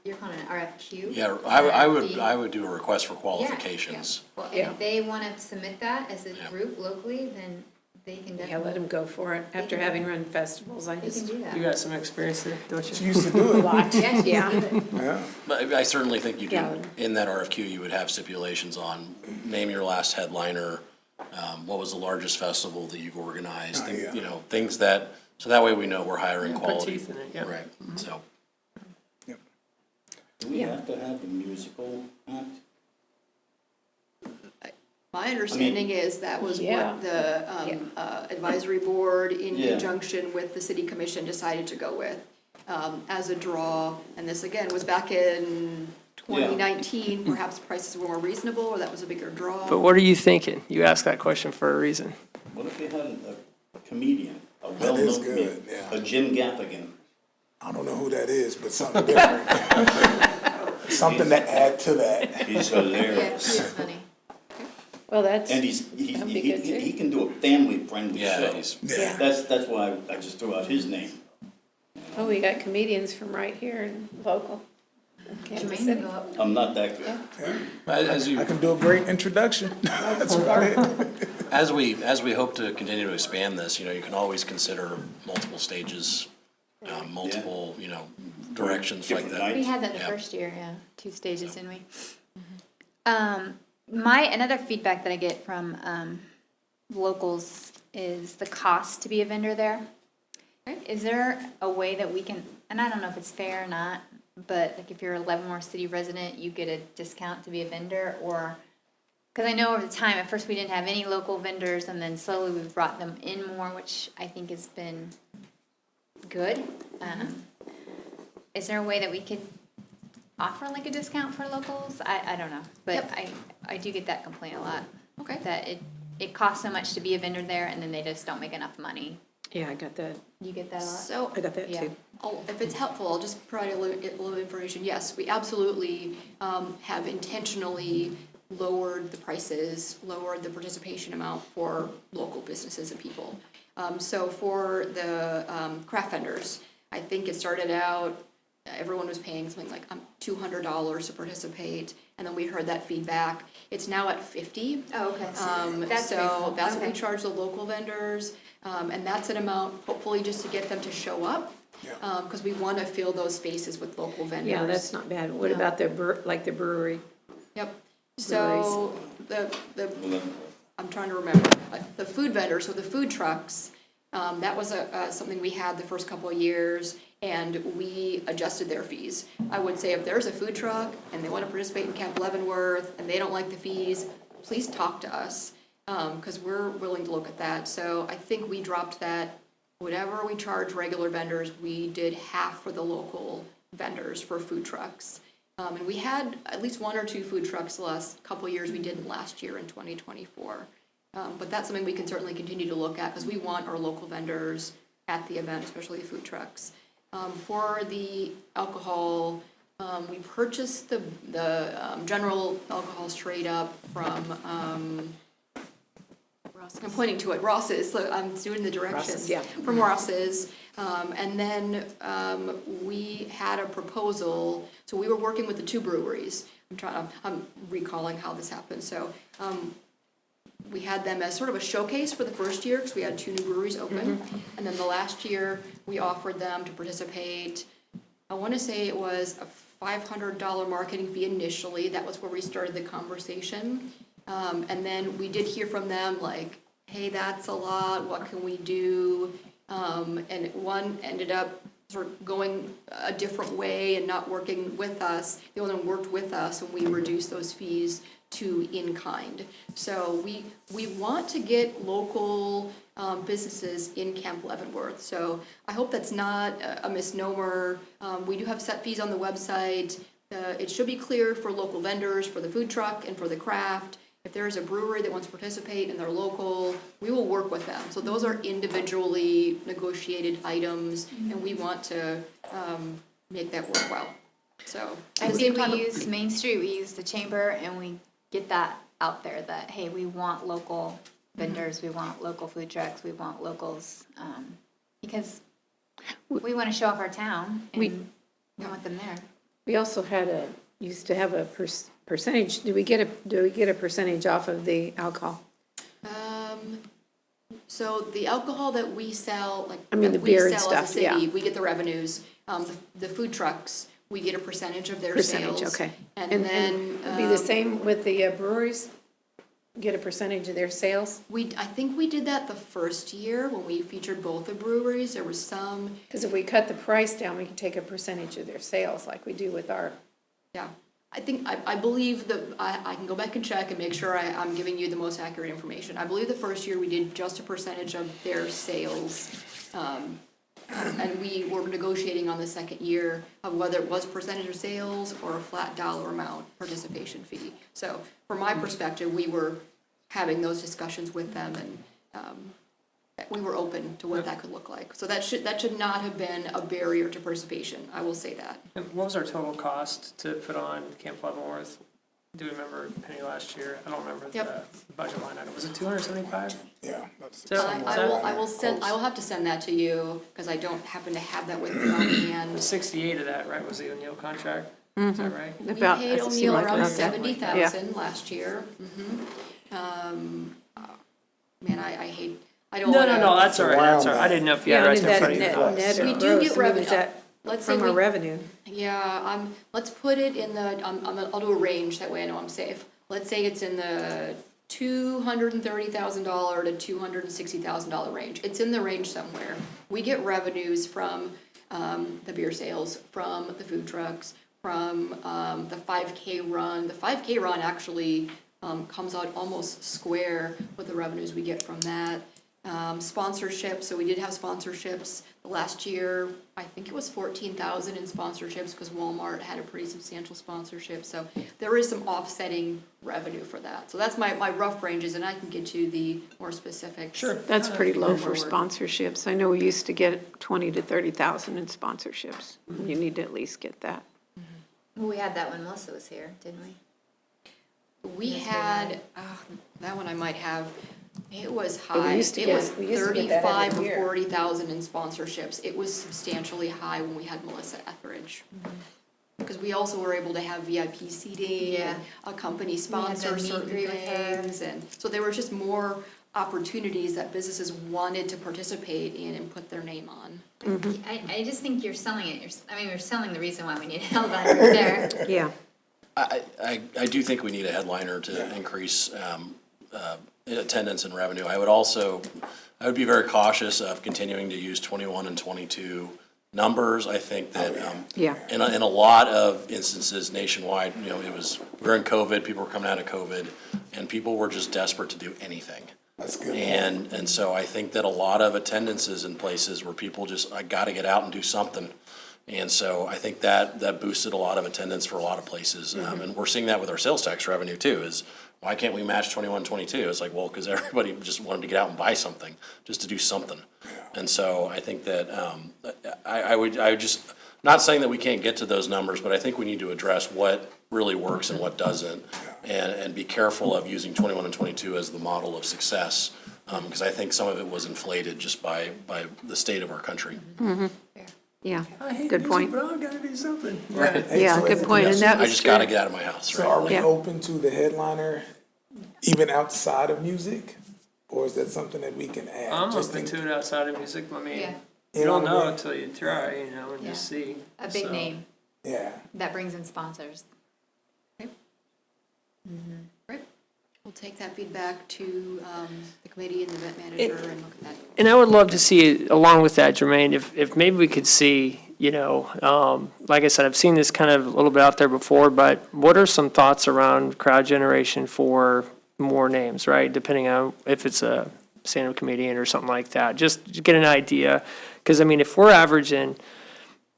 you're calling it an RFQ? Yeah, would I that would, be- I would do a request for qualifications. Well, and Yeah. if they wanna submit that as a Yeah. group locally, then they can Yeah, let definitely, them go for it. After having run festivals, I they can just, do that. You got some experience there, don't She you? used to do it. Yes, Yeah. you can do it. Yeah. But I certainly think you do, Yeah. in that RFQ, you would have stipulations on name your last headliner, what was the largest festival that you've organized, yeah. things that, so that way we know we're hiring Put quality. teeth in it, yeah. Right, so. Do we have to have a musical act? My understanding is that was Yeah. what the advisory board in Yeah. conjunction with the city commission decided to go with as a draw. And this again was back in 2019, perhaps prices were more reasonable or that was a bigger draw. But what are you thinking? You asked that question for a reason. What if they had a comedian, a is well-known good, comedian, yeah. a Jim Gaffigan? I don't know who that is, but something different. Something to add to that. He's Yeah, hilarious. she is funny. well, that's, And That'd be good, too. he can do a family-friendly Yeah, show. he's, Yeah. That's why I just threw out his name. oh, we got comedians from right here in local, Kansas Jermaine City. can go up. I'm not that good. as you, I can do a great introduction. That's about it. as we hope to continue to expand this, you can always consider multiple stages, multiple, directions like Different that. We nights. had that the Yeah. first year, yeah, 2 stages, didn't we? Another feedback that I get from, locals is the cost to be a vendor there. Is there a way that we can, and I don't know if it's fair or not, but like if you're a Leavenworth City resident, you get a discount to be a vendor, or, because I know over the time, at first we didn't have any local vendors, and then slowly we've brought them in more, which I think has been good. Is there a way that we could offer like a discount for locals? I don't know, but Yep. I do get that complaint a lot. Okay. That it costs so much to be a vendor there, and then they just don't make enough money. Yeah, I got that, You get that a lot? So I got that Yeah. too. if it's helpful, I'll just provide a little information. Yes, we absolutely have intentionally lowered the prices, lowered the participation amount for local businesses and people. So for the craft vendors, I think it started out, everyone was paying something like $200 to participate, and then we heard that feedback. It's now at $50. Oh, okay. That's reasonable. that's what we Okay. charge the local vendors, and that's an amount hopefully just to get them to show up. Yeah. Because we want to fill those spaces with local vendors. Yeah, that's not bad. What Yeah. about like the brewery? Yep, so the, Well, then, I'm trying to remember, the food vendors, so the food trucks, that was something we had the first couple of years, and we adjusted their fees. I would say if there's a food truck and they want to participate in Camp Leavenworth and they don't like the fees, please talk to us, because we're willing to look at that. So I think we dropped that, whatever we charge regular vendors, we did half for the local vendors for food trucks. And we had at least 1 or 2 food trucks the last couple of years, we didn't last year in 2024. But that's something we can certainly continue to look at, because we want our local vendors at the event, especially the food trucks. For the alcohol, we purchased the general alcohol straight up from, I'm pointing to it, Ross's, so I'm doing the directions. Ross's, yeah. From Ross's, and then we had a proposal, so we were working with the 2 breweries. I'm recalling how this happened, so we had them as sort of a showcase for the first year, because we had 2 new breweries open. And then the last year, we offered them to participate. I want to say it was a $500 marketing fee initially. That was where we started the conversation. And then we did hear from them like, hey, that's a lot, what can we do? And one ended up sort of going a different way and not working with us. The other one worked with us, and we reduced those fees to in-kind. So we want to get local businesses in Camp Leavenworth. So I hope that's not a misnomer. We do have set fees on the website. It should be clear for local vendors, for the food truck, and for the craft. If there is a brewery that wants to participate and they're local, we will work with them. So those are individually negotiated items, and we want to make that work well. So I at the think same time, we use Main Street, we use the chamber, and we get that out there that, hey, we want local vendors, we want local food trucks, we want locals, because we want to show off our town, and we want them there. We also used to have a percentage, do we get a percentage off of the alcohol? So the alcohol that we sell, like, I mean, that the we beer and sell as a stuff, yeah. city, we get the revenues. The food trucks, we get a percentage of their sales. Percentage, okay. And And then, it'd be the same with the breweries? Get a percentage of their sales? I think we did that the first year when we featured both the breweries. There was some, Because if we cut the price down, we can take a percentage of their sales like we do with our, yeah. I believe that, I can go back and check and make sure I'm giving you the most accurate information. I believe the first year we did just a percentage of their sales. And we were negotiating on the second year of whether it was a percentage of sales or a flat dollar amount participation fee. So from my perspective, we were having those discussions with them, and we were open to what that could look like. So that should not have been a barrier to participation, I will say that. And what was our total cost to put on Camp Leavenworth? Do you remember Penny last year? I don't remember Yep. the budget line item. Was it 275? Yeah, that's. So- I will have to send that to you, because I don't happen to have that with me on hand. 68 of that, right, was the O'Neill contract? Is that right? We about, paid it seemed O'Neill like around about that. 70,000 last year. Man, I don't No, wanna. that's all right, that's all right. I didn't know if you had Yeah, it right is there in that front of you. net or We gross? do get I mean, is revenue. that Let's say from our we, revenue? yeah, let's put it in the, I'll do a range, that way I know I'm safe. Let's say it's in the $230,000 to $260,000 range. It's in the range somewhere. We get revenues from the beer sales, from the food trucks, from the 5K run. The 5K run actually comes out almost square with the revenues we get from that. Sponsorships, so we did have sponsorships. Last year, I think it was 14,000 in sponsorships, because Walmart had a pretty substantial sponsorship. So there is some offsetting revenue for that. So that's my rough ranges, and I can get you the more specifics. Sure. That's pretty low for Forward. sponsorships. I know we used to get 20 to 30,000 in sponsorships. You need to at least get that. Well, we had that when Melissa was here, didn't we? We Yes, we had, that one I might have, it was But we high. used to It get- was we used to get that every 35 or year. 40,000 in sponsorships. It was substantially high when we had Melissa Etheridge. Because we also were able to have VIP seating, Yeah. and a company We had sponsor the meet and certain greet with her. things, and so there were just more opportunities that businesses wanted to participate in and put their name on. I just think you're selling it, you're selling the reason why we need a headliner there. Yeah. I do think we need a headliner to increase attendance and revenue. I would be very cautious of continuing to use 21 and 22 numbers. I think that Yeah. in a lot of instances nationwide, we're in COVID, people were coming out of COVID, and people were just desperate to do anything. That's good. And so I think that a lot of attendances in places where people I gotta get out and do something. And so I think that boosted a lot of attendance for a lot of places. And we're seeing that with our sales tax revenue too, is why can't we match 21, 22? It's like, well, because everybody just wanted to get out and buy something, just to do something. And so I think that I would just, not saying that we can't get to those numbers, but I think we need to address what really works and what doesn't, and be careful of using 21 and 22 as the model of success, because I think some of it was inflated just by the state of our country. Yeah, I hate good music, point. but I gotta do something. Yeah, so good is it- point, and that I was just gotta good. get out of my house, So right? are we Yeah. open to the headliner even outside of music? Or is that something that we can add? I'm Just open in- to it outside of music. I mean, Yeah. you don't what I know mean? until you try, and Yeah. just see. A big So, name Yeah. that brings in sponsors. Great. We'll We'll take that feedback to the committee and the event manager and look at that. And I would love to see, along with that, Jermaine, if maybe we could see, you know, like I said, I've seen this kind of a little bit out there before, but what are some thoughts around crowd generation for more names, right? Depending on if it's a stand-up comedian or something like that, just to get an idea. Because, I mean, if we're averaging,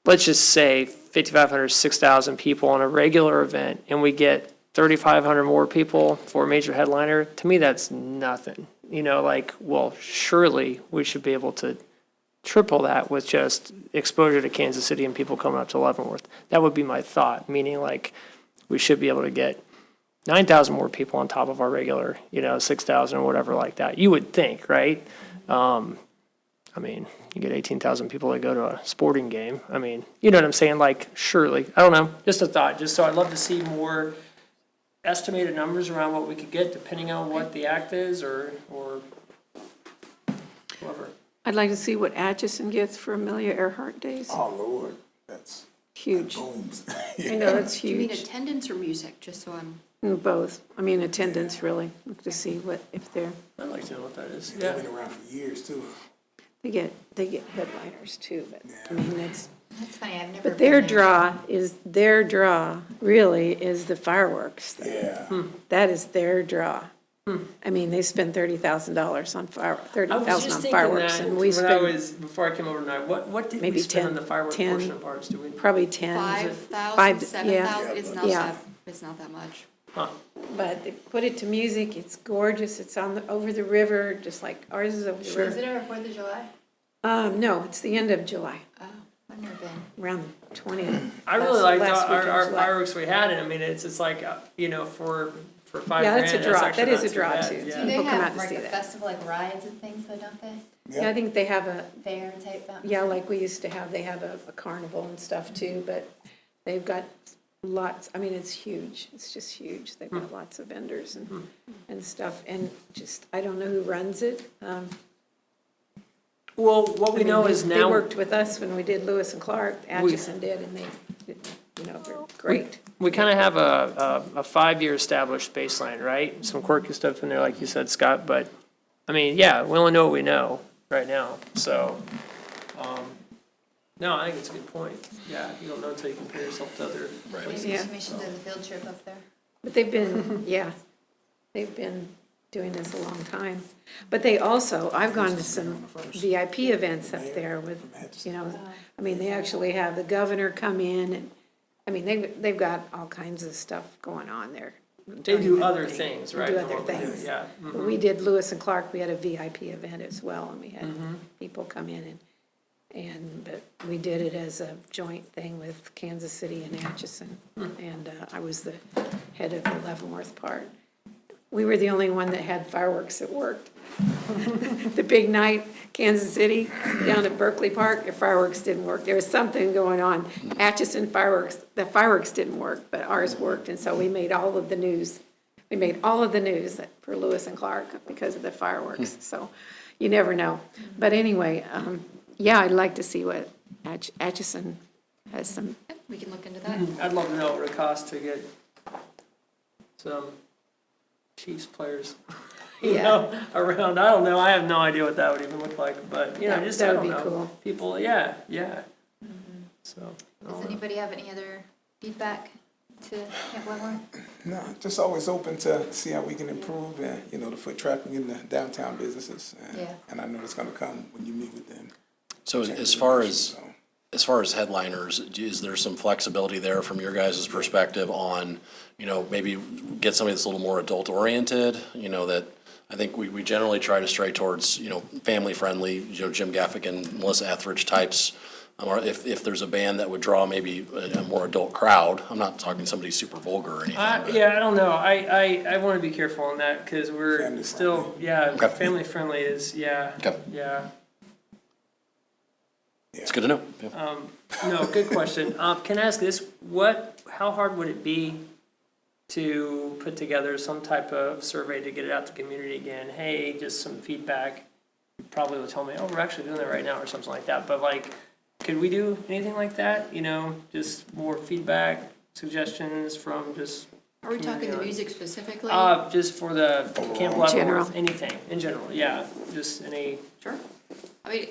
let's just say 5,500, 6,000 people on a regular event, and we get 3,500 more people for a major headliner, to me, that's nothing. You know, like, well, surely we should be able to triple that with just exposure to Kansas City and people coming up to Leavenworth. That would be my thought, meaning like we should be able to get 9,000 more people on top of our regular, you know, 6,000 or whatever like that. You would think, right? I mean, you get 18,000 people that go to a sporting game. I mean, you know what I'm saying? Like, surely, I don't know, just a thought. Just so I'd love to see more estimated numbers around what we could get depending on what the act is or whoever. I'd like to see what Atchison gets for Amelia Earhart Days. Oh, Lord, that's Huge. booms. I know, it's Do you mean huge. attendance or music, just so I'm, Both. I mean, attendance, really, to see what, if they're, I'd like to know what that is. They've Yeah. been around for years, too. they get headliners too, but, I mean, that's, That's funny, I've never but their been there. their draw really is the fireworks. Yeah. That is their draw. I mean, they spend $30,000 on I was $30,000 just on thinking fireworks, that and we when I spend was, before I came over tonight, what did we maybe spend on 10 the firework 10 portion of ours? Do we? probably 10. 5,000, 7,000, yeah. it's not Yeah. that, it's not that much. Huh. But they put it to music, it's gorgeous, it's over the river, just like ours is over the Is river. it our 4th of July? No, it's the end of July, Oh, I've never been. around the 20th. I really liked last week of our July. fireworks we had, and I mean, it's like, you know, for $5 Yeah, grand, that's a draw. actually That is not a draw, bad. too. Yeah. Do they People come out have to like see a that. festival, like rides and things though, don't they? Yeah, I think they have a, Fair type fountain? yeah, like we used to have, they have a carnival and stuff too, but they've got lots, I mean, it's huge, it's just huge. They've got lots of vendors and stuff, and just, I don't know who runs it. Well, what we know is They now, worked with us when we did Lewis and Clark, Atchison did, and they, you know, they're great. we kind of have a 5-year established baseline, right? Some quirky stuff in there, like you said, Scott, but, I mean, yeah, we only know what we know right now, so, no, I think it's a good point. Yeah, you don't know until you compare yourself to other places. Maybe Yeah. we should do the field trip up there. But they've been, yeah, they've been doing this a long time. But they also, I've gone to some VIP events up there with, you know, I mean, they actually have the governor come in and, I mean, they've got all kinds of stuff going on there. They do other things, They right? do than other what we do, things. Yeah. But we did Lewis and Clark, we had a VIP event as well, and we had people come in but we did it as a joint thing with Kansas City and Atchison. And I was the head of the Leavenworth part. We were the only one that had fireworks that worked. The big night, Kansas City, down at Berkeley Park, the fireworks didn't work. There was something going on. Atchison fireworks, the fireworks didn't work, but ours worked, and so we made all of the news. We made all of the news for Lewis and Clark because of the fireworks, so you never know. But anyway, yeah, I'd like to see what Atchison has some, We can look into that. I'd love to know what it would cost to get some Chiefs players, you Yeah. know, around. I don't know. I have no idea what that would even look like, but, you know, That- just, that I would don't be know. cool. People, yeah. So, I Does don't know. anybody have any other feedback to Camp Leavenworth? No, just always open to see how we can improve, you know, the foot traffic in the downtown businesses. Yeah. And I know it's gonna come when you meet with them. So as far as headliners, is there some flexibility there from your guys' perspective on, you know, maybe get somebody that's a little more adult oriented, you know, that I think we generally try to stray towards, you know, family friendly, you know, Jim Gaffigan, Melissa Etheridge types. Or if there's a band that would draw maybe a more adult crowd, I'm not talking somebody super vulgar or anything. but- Yeah, I don't know. I want to be careful on that because we're Family still, friendly. yeah, Okay. family friendly is, yeah. Okay. Yeah. It's good to know. Yeah. No, good question. Can I ask this? How hard would it be to put together some type of survey to get it out to the community again? Hey, just some feedback. You probably would tell me, oh, we're actually doing that right now or something like that. But like, could we do anything like that? You know, just more feedback, suggestions from just Are we talking the music specifically? Just for the Camp Leavenworth, General. anything, in general, yeah, just any, Sure. I mean,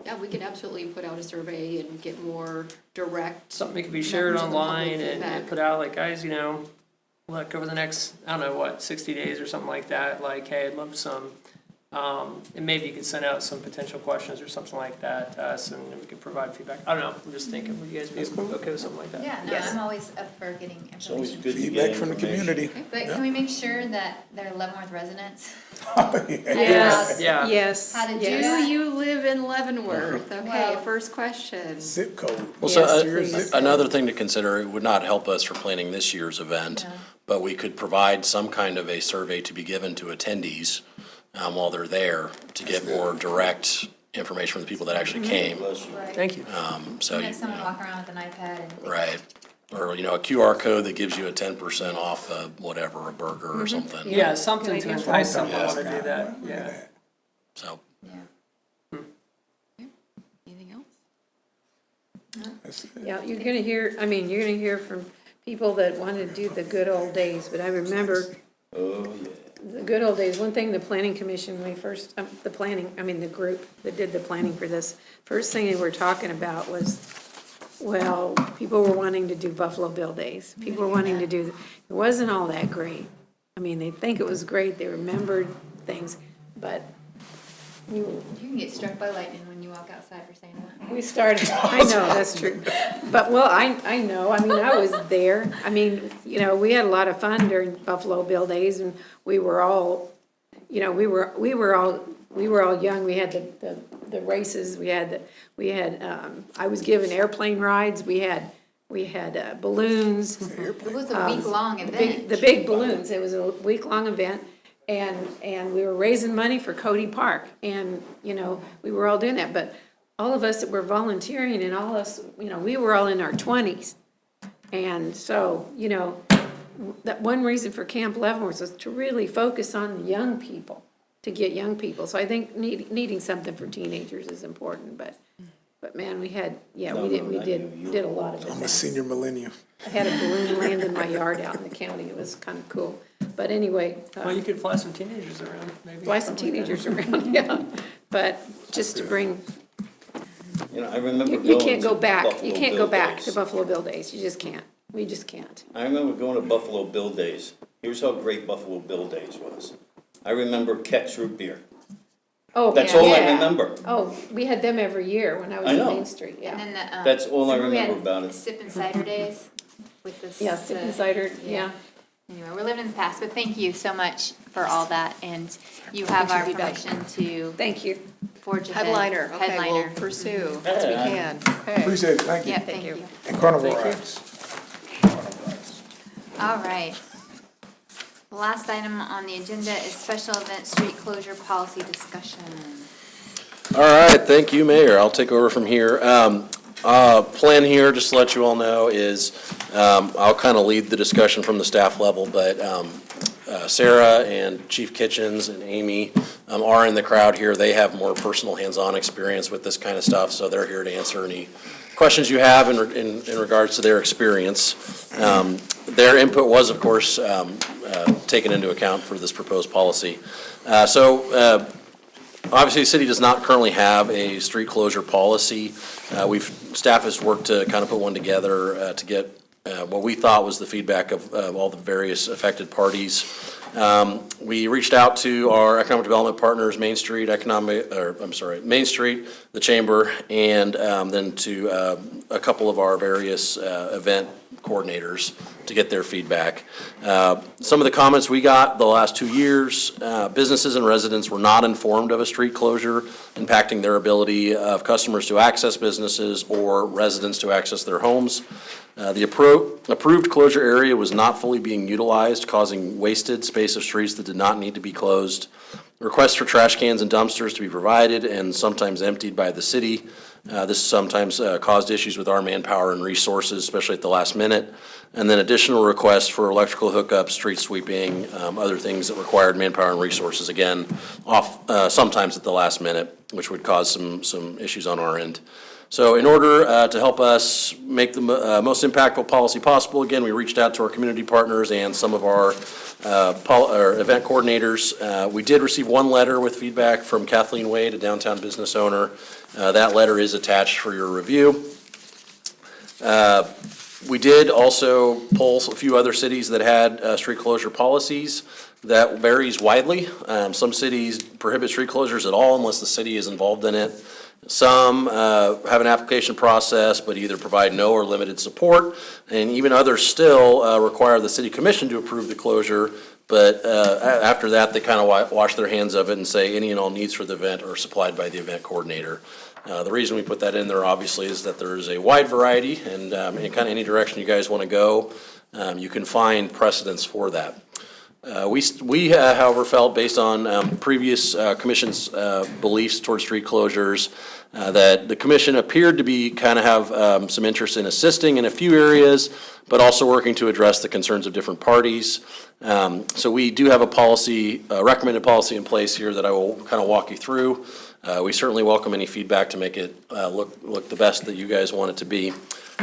yeah, we could absolutely put out a survey and get more direct. something that could be shared Members of the public online and feedback. put out, like, guys, you know, look, over the next, I don't know, what, 60 days or something like that, like, hey, I'd love some, and maybe you could send out some potential questions or something like that to us, and we could provide feedback. I don't know, I'm just thinking, would you guys be okay with something like that? Yeah, no, Yes. I'm always up for getting It's always information. good to get Feedback from the information. community. But can we make sure that they're Leavenworth residents? Yes, Yeah. yes. How to do Do yes. you live in Leavenworth? Okay, Well- first question. Zip code. Well, Yes, so please. another thing to consider, it would not help us for planning this year's event, but we could provide some kind of a survey to be given to attendees while they're there to get more direct information from the people that actually came. Thank you. So, Have someone walk around with an iPad and. right. Or, you know, a QR code that gives you a 10% off whatever, a burger or something. Yeah, something to idea. entice someone to do that, yeah. So, Yeah. Anything else? That's it. Yeah, you're gonna hear, I mean, you're gonna hear from people that want to do the good old days, but I remember Oh, yeah. the good old days. One thing, the planning commission, when we first, the group that did the planning for this, first thing they were talking about was, well, people were wanting to do Buffalo Bill Days. People were wanting to do, it wasn't all that great. I mean, they think it was great, they remembered things, but You can get struck by lightning when you walk outside for saying that. we started, I know, that's true. But, well, I know, I mean, I was there. I mean, you know, we had a lot of fun during Buffalo Bill Days, and we were all, you know, we were all young. We had the races, we had, I was given airplane rides, we had balloons. It was a week-long event. The big balloons, it was a week-long event, and we were raising money for Cody Park, and, you know, we were all doing that, but all of us that were volunteering and all us, you know, we were all in our 20s. And so, you know, that one reason for Camp Leavenworth was to really focus on young people, to get young people. So I think needing something for teenagers is important, but man, we had, yeah, we did a lot of it. I'm a senior millennium. I had a balloon land in my yard out in the county. It was kind of cool. But anyway, Well, you could fly some teenagers around, maybe. fly some teenagers around, yeah. But just to bring, You know, I remember you going can't go to back. Buffalo You can't Bill go back Days. to Buffalo Bill Days. You just can't. We just can't. I remember going to Buffalo Bill Days. Here's how great Buffalo Bill Days was. I remember Keck's Root Beer. Oh, That's all I yeah. remember. Oh, we had them every year when I was I on know. Main Street, yeah. And then the, That's all I remember we remember had about it. Sip and cider days with this. Yeah, sip and cider, yeah. Anyway, we're living in the past, but thank you so much for all that, and you have our permission to Thank you. forge ahead. Headliner, okay, we'll Headliner. pursue as we can. Okay. Appreciate it, thank you. Yeah, thank you. And Carnival Thank you. rides. All right. The last item on the agenda is special event street closure policy discussion. all right, thank you, Mayor. I'll take over from here. Plan here, just to let you all know, is I'll kind of lead the discussion from the staff level, but Sarah and Chief Kitchens and Amy are in the crowd here. They have more personal hands-on experience with this kind of stuff, so they're here to answer any questions you have in regards to their experience. Their input was, of course, taken into account for this proposed policy. Obviously, the city does not currently have a street closure policy. Staff has worked to kind of put one together to get what we thought was the feedback of all the various affected parties. We reached out to our economic development partners, Main Street, Main Street, the Chamber, and then to a couple of our various event coordinators to get their feedback. Some of the comments we got the last 2 years, businesses and residents were not informed of a street closure impacting their ability of customers to access businesses or residents to access their homes. The approved closure area was not fully being utilized, causing wasted space of streets that did not need to be closed. Requests for trash cans and dumpsters to be provided and sometimes emptied by the city. This sometimes caused issues with our manpower and resources, especially at the last minute. And then additional requests for electrical hookups, street sweeping, other things that required manpower and resources, again, sometimes at the last minute, which would cause some issues on our end. So in order to help us make the most impactful policy possible, again, we reached out to our community partners and some of our event coordinators. We did receive one letter with feedback from Kathleen Wade, a downtown business owner. That letter is attached for your review. We did also poll a few other cities that had street closure policies. That varies widely. Some cities prohibit street closures at all unless the city is involved in it. Some have an application process, but either provide no or limited support. And even others still require the city commission to approve the closure. But after that, they kind of wash their hands of it and say any and all needs for the event are supplied by the event coordinator. The reason we put that in there, obviously, is that there's a wide variety, and in kind of any direction you guys want to go, you can find precedents for that. We however, felt based on previous commission's beliefs towards street closures, that the commission appeared to be kind of have some interest in assisting in a few areas, but also working to address the concerns of different parties. So we do have a policy, a recommended policy in place here that I will kind of walk you through. We certainly welcome any feedback to make it look the best that you guys want it to be.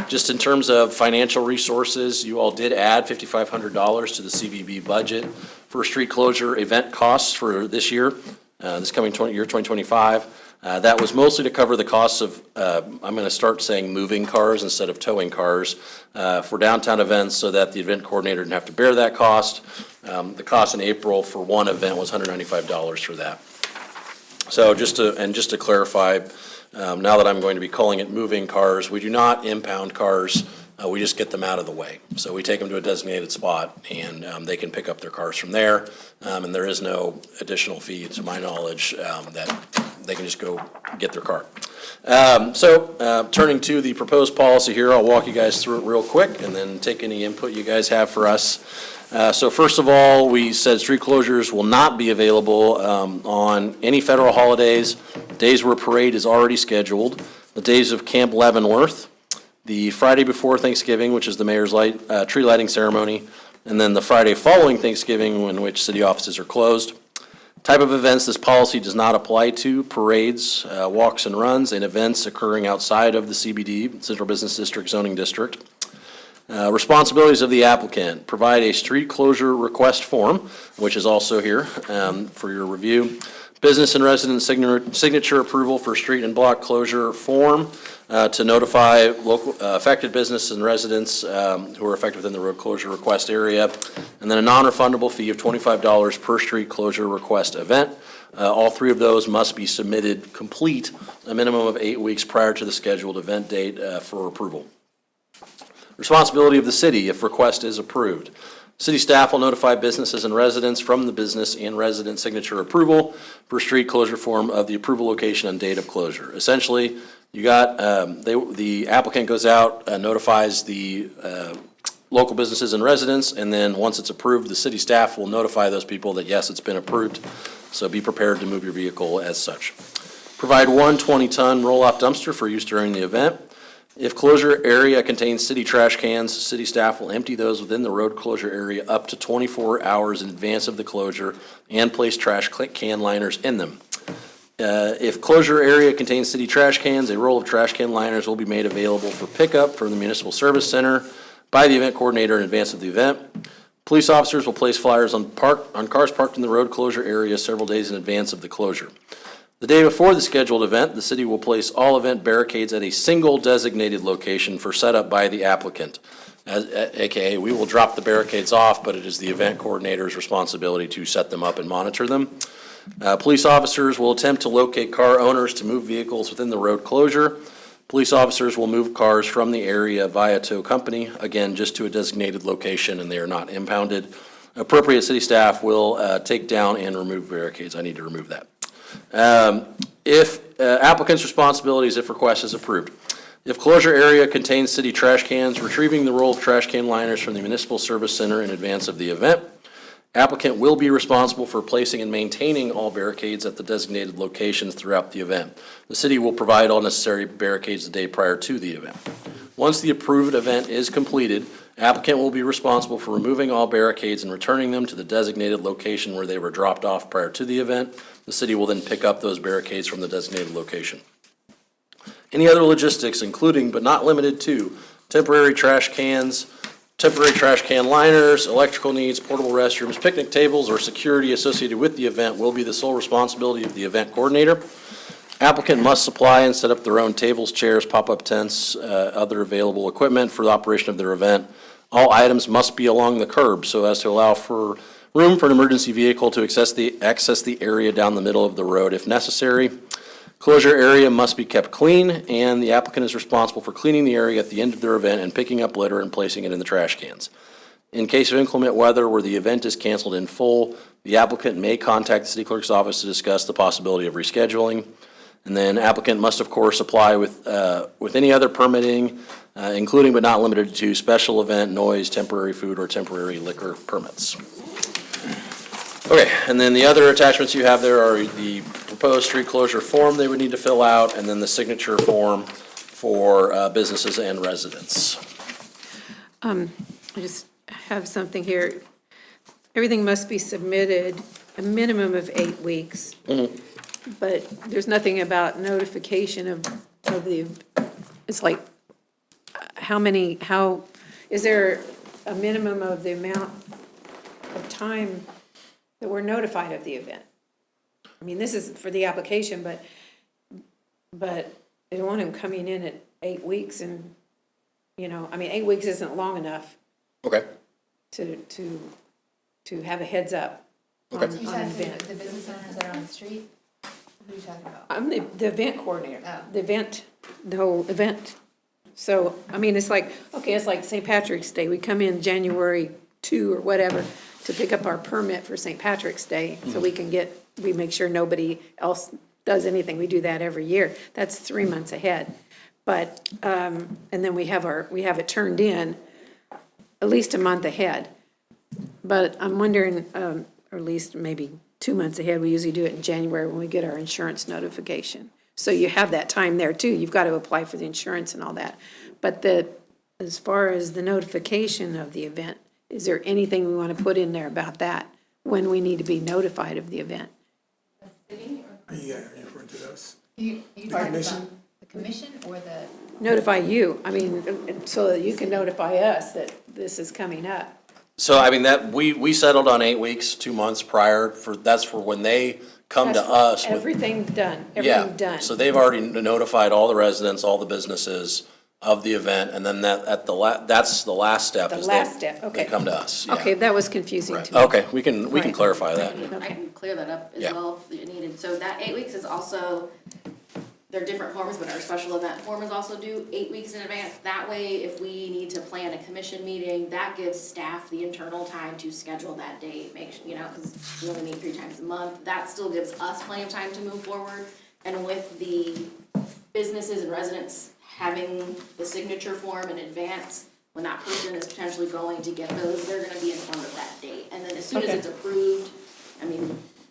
Just in terms of financial resources, you all did add $5,500 to the CVB budget for street closure event costs for this year, this coming year 2025. That was mostly to cover the costs of, I'm going to start saying moving cars instead of towing cars for downtown events so that the event coordinator didn't have to bear that cost. The cost in April for one event was $195 for that. So just to clarify, now that I'm going to be calling it moving cars, we do not impound cars. We just get them out of the way. So we take them to a designated spot and they can pick up their cars from there. And there is no additional fee, to my knowledge, that they can just go get their car. Turning to the proposed policy here, I'll walk you guys through it real quick and then take any input you guys have for us. So first of all, we said street closures will not be available on any federal holidays, days where a parade is already scheduled, the days of Camp Leavenworth, the Friday before Thanksgiving, which is the mayor's tree lighting ceremony, and then the Friday following Thanksgiving, in which city offices are closed. Type of events this policy does not apply to: parades, walks and runs, and events occurring outside of the CBD, Central Business District zoning district. Responsibilities of the applicant: provide a street closure request form, which is also here for your review. Business and resident signature approval for street and block closure form to notify local affected business and residents who are affected within the road closure request area. And then a non-refundable fee of $25 per street closure request event. All three of those must be submitted complete a minimum of 8 weeks prior to the scheduled event date for approval. Responsibility of the city if request is approved. City staff will notify businesses and residents from the business and resident signature approval for street closure form of the approval location and date of closure. Essentially, you got, the applicant goes out, notifies the local businesses and residents, and then once it's approved, the city staff will notify those people that yes, it's been approved. So be prepared to move your vehicle as such. Provide one 20-ton roll-off dumpster for use during the event. If closure area contains city trash cans, city staff will empty those within the road closure area up to 24 hours in advance of the closure and place trash can liners in them. If closure area contains city trash cans, a roll of trash can liners will be made available for pickup from the municipal service center by the event coordinator in advance of the event. Police officers will place flyers on cars parked in the road closure area several days in advance of the closure. The day before the scheduled event, the city will place all event barricades at a single designated location for setup by the applicant. AKA, we will drop the barricades off, but it is the event coordinator's responsibility to set them up and monitor them. Police officers will attempt to locate car owners to move vehicles within the road closure. Police officers will move cars from the area via tow company, again, just to a designated location, and they are not impounded. Appropriate city staff will take down and remove barricades. I need to remove that. If applicant's responsibilities if request is approved. If closure area contains city trash cans, retrieving the roll of trash can liners from the municipal service center in advance of the event. Applicant will be responsible for placing and maintaining all barricades at the designated locations throughout the event. The city will provide all necessary barricades the day prior to the event. Once the approved event is completed, applicant will be responsible for removing all barricades and returning them to the designated location where they were dropped off prior to the event. The city will then pick up those barricades from the designated location. Any other logistics, including but not limited to temporary trash cans, temporary trash can liners, electrical needs, portable restrooms, picnic tables, or security associated with the event will be the sole responsibility of the event coordinator. Applicant must supply and set up their own tables, chairs, pop-up tents, other available equipment for the operation of their event. All items must be along the curb so as to allow for room for an emergency vehicle to access the area down the middle of the road if necessary. Closure area must be kept clean, and the applicant is responsible for cleaning the area at the end of their event and picking up litter and placing it in the trash cans. In case of inclement weather where the event is canceled in full, the applicant may contact the city clerk's office to discuss the possibility of rescheduling. And then applicant must, of course, apply with any other permitting, including but not limited to special event, noise, temporary food, or temporary liquor permits. Okay, and then the other attachments you have there are the proposed street closure form they would need to fill out, and then the signature form for businesses and residents. I just have something here. Everything must be submitted a minimum of 8 weeks. But there's nothing about notification of the, it's like, is there a minimum of the amount of time that we're notified of the event? I mean, this is for the application, but they don't want him coming in at 8 weeks and, 8 weeks isn't long enough Okay. to have a heads up on Okay. an You talking event. the business owners that are on the street? Who are you talking about? I'm the event coordinator, Oh. the whole event. So, it's like, okay, it's like St. Patrick's Day. We come in January 2 or whatever to pick up our permit for St. Patrick's Day. So we make sure nobody else does anything. We do that every year. That's 3 months ahead. But, and then we have it turned in at least a month ahead. But I'm wondering, or at least maybe 2 months ahead, we usually do it in January when we get our insurance notification. So you have that time there too. You've got to apply for the insurance and all that. But as far as the notification of the event, is there anything we want to put in there about that when we need to be notified of the event? Are you referring to us? You The talking commission? about the commission or the? Notify you, so that you can notify us that this is coming up. So, that, we settled on 8 weeks, 2 months prior that's for when they come to That's for us with. Everything done, Yeah, everything done. so they've already notified all the residents, all the businesses of the event, and then that's the last step. The is last they- step, okay. They come to us, yeah. Okay, that was confusing Right. to me. Okay, we can Right. clarify that. I can clear that up as Yeah. well if you needed. So that 8 weeks is also, they're different forms, but our special event form is also due 8 weeks in advance. That way, if we need to plan a commission meeting, that gives staff the internal time to schedule that date, because we only meet 3 times a month. That still gives us plenty of time to move forward. And with the businesses and residents having the signature form in advance, when that person is potentially going to get those, they're gonna be informed of that date. And then as soon as Okay. it's approved,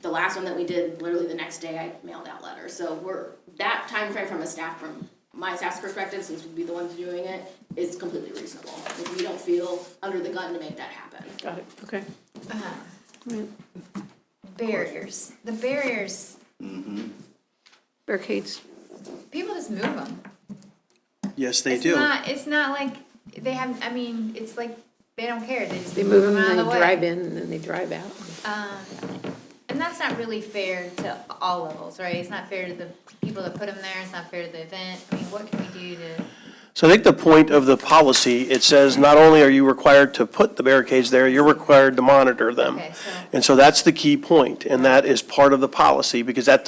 the last one that we did, literally the next day, I mailed out letters. So that time frame from my staff's perspective, since we'd be the ones doing it, is completely reasonable. Like, we don't feel under the gun to make that happen. Got it, okay. Barriers. The barriers, Barricades, people just move them. Yes, they It's do. It's not like they have, it's like they don't care. They just they move them out and of they the way. drive in and then they drive out. And that's not really fair to all levels, right? It's not fair to the people that put them there, it's not fair to the event. What can we do to? So I think the point of the policy, it says not only are you required to put the barricades there, you're required to monitor them. Okay, so- And so that's the key point, and that is part of the policy, because that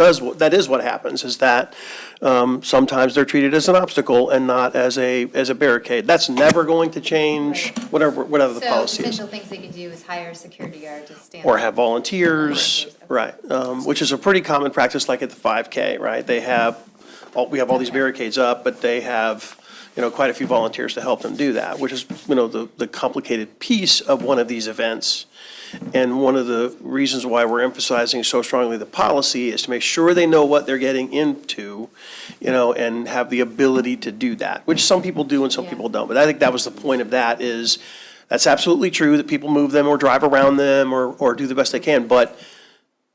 is what happens, is that sometimes they're treated as an obstacle and not as a barricade. That's never going to change, whatever the So policy is. potential things they could do is hire a security guard to stand. Or have volunteers, Volunteers, right, which is a pretty common practice, like at the 5K, right? We have all these barricades up, but they have, quite a few volunteers to help them do that, which is, the complicated piece of one of these events. And one of the reasons why we're emphasizing so strongly the policy is to make sure they know what they're getting into, and have the ability to do that, which some people do and some Yeah. people don't. But I think that was the point of that is, that's absolutely true that people move them or drive around them or do the best they can, but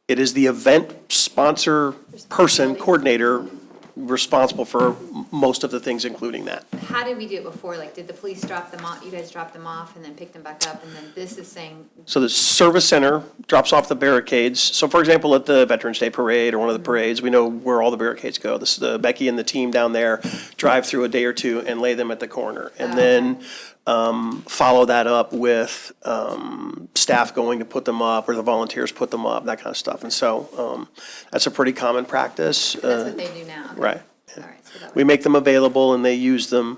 it is the event sponsor person, coordinator, responsible for most of the things, including that. How did we do it before? Like, did the police drop them off, you guys dropped them off and then picked them back up? And then this is saying, So the service center drops off the barricades. So for example, at the Veterans Day Parade or one of the parades, we know where all the barricades go. This, Becky and the team down there drive through a day or two and lay them at the corner. And then follow that up with staff going to put them up, or the volunteers put them up, that kind of stuff. And so that's a pretty common practice. that's what they do now? Okay. Right. All right, so that We make them available and they use them.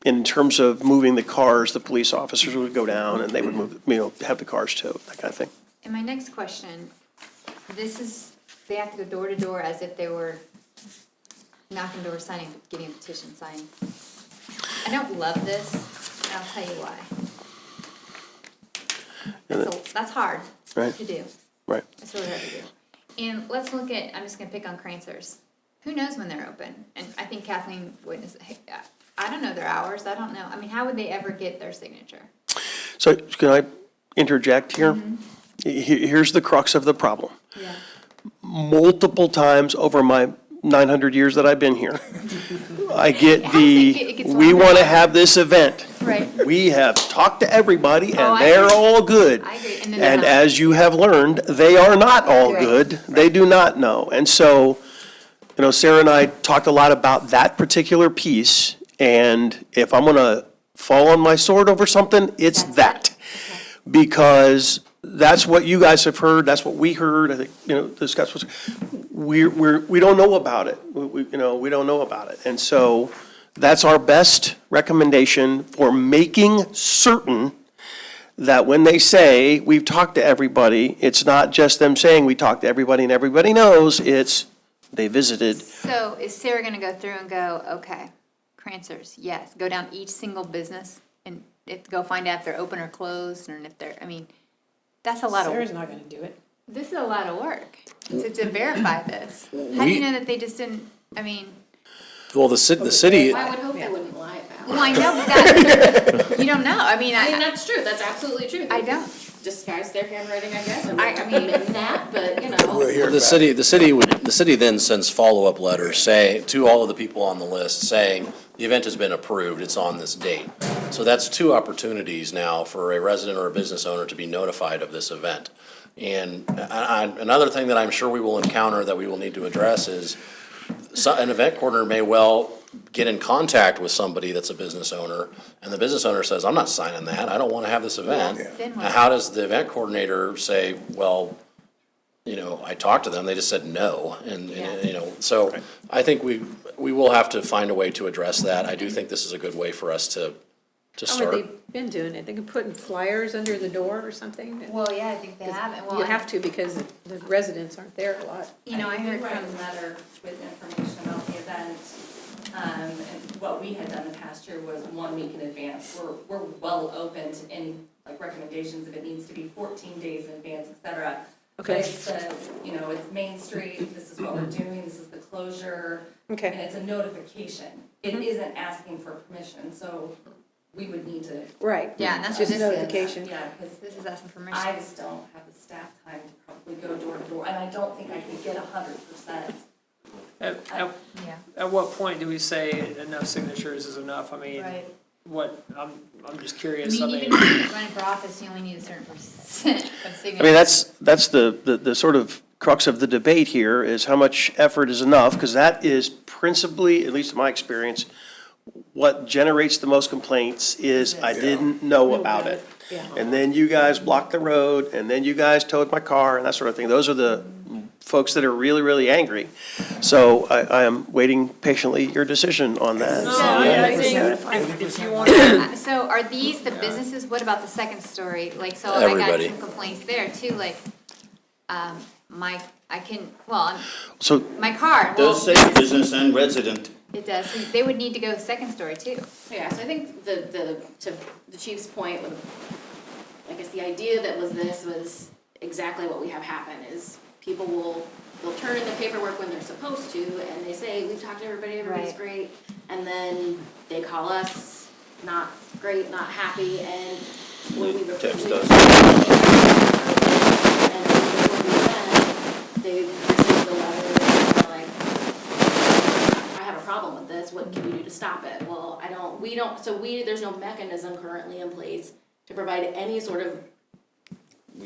In terms of moving the cars, the police officers would go down and they would move, have the cars too, that kind of thing. And my next question, this is, they have to go door to door as if they were knocking doors, signing, getting a petition signed. I don't love this, and I'll tell you why. That's hard Right. to do. Right. That's really hard to do. And let's look at, I'm just gonna pick on Cransers. Who knows when they're open? And I think Kathleen witnessed, I don't know their hours, I don't know. I mean, how would they ever get their signature? So can I interject here? Here's the crux of the problem. Yeah. Multiple times over my 900 years that I've been here, I get it gets we longer. want to have this event. Right. We have talked to everybody Oh, and I they're agree. all good. I agree. And then they're And not. as you have learned, they are not all Right. good. They do not know. And so, Sarah and I talked a lot about that particular piece. And if I'm going to fall on my sword over something, it's That's it. that. Because that's what you guys have heard, that's what we heard, I think, this guy was, we don't know about it. We don't know about it. And so that's our best recommendation for making certain that when they say, we've talked to everybody, it's not just them saying we talked to everybody and everybody knows, it's they visited. So is Sarah gonna go through and go, okay, Cransers, yes, go down each single business and go find out if they're open or closed, and if they're, I mean, that's a lot of. Sarah's not gonna do it. This is a lot of work to verify this. How do you know that they just didn't, I mean, Well, the city, I would hope they wouldn't lie about well, it. I know, but that, you don't know, I mean, I mean, that's true, that's absolutely true. I don't. Disguise their handwriting, I guess, and I I mean, that, but, you know. We'll hear the back. city then sends follow-up letters to all of the people on the list saying, the event has been approved, it's on this date. So that's two opportunities now for a resident or a business owner to be notified of this event. And another thing that I'm sure we will encounter that we will need to address is an event coordinator may well get in contact with somebody that's a business owner, and the business owner says, I'm not signing that, I don't want to have this event. Then what? Now, how does the event coordinator say, well, I talked to them, they just said no, and, so I think we will have to find a way to address that. I do think this is a good way for us to How start. have they been doing it? They could put flyers under the door or something? well, yeah, I think they have, and well, You have to because the residents aren't there a lot. you know, I heard write from, a letter with information about the event. And what we had done the past year was 1 week in advance. We're well open to any, recommendations if it needs to be 14 days in advance, et cetera. Okay. But it's it's Main Street, this is what we're doing, this is the closure. Okay. And it's a notification. It isn't asking for permission, so we would need to. Right. yeah, and that's what Just this is. notification. Yeah, because This is asking I permission. just don't have the staff time to probably go door to door, and I don't think I could get 100%. At Yeah, at what point do we say enough signatures is enough? I mean, right. I'm just I curious. mean, even if you're running for office, you only need a certain percent of signatures. I mean, that's the sort of crux of the debate here, is how much effort is enough, because that is principally, at least in my experience, what generates the most complaints is, I didn't know about it. Yeah. And then you guys blocked the road, and then you guys towed my car, and that sort of thing. Those are the folks that are really, really angry. So I am waiting patiently your decision on that. No, I think if you want So are these the businesses, what about the second story? Like, so I got Everybody. some complaints there too, like, my So car, well, Does say business and resident. it does, so they would need to go second story too. Yeah, so I think to the chief's point, I guess the idea that was exactly what we have happen, is people they'll turn in the paperwork when they're supposed to, and they say, we've talked to everybody, everybody's Right. great, and then they call us, not great, not happy, and when we Text we- us. And then before we went, they received the letter, and they're like, stop it. Well, there's no mechanism currently in place to provide any sort of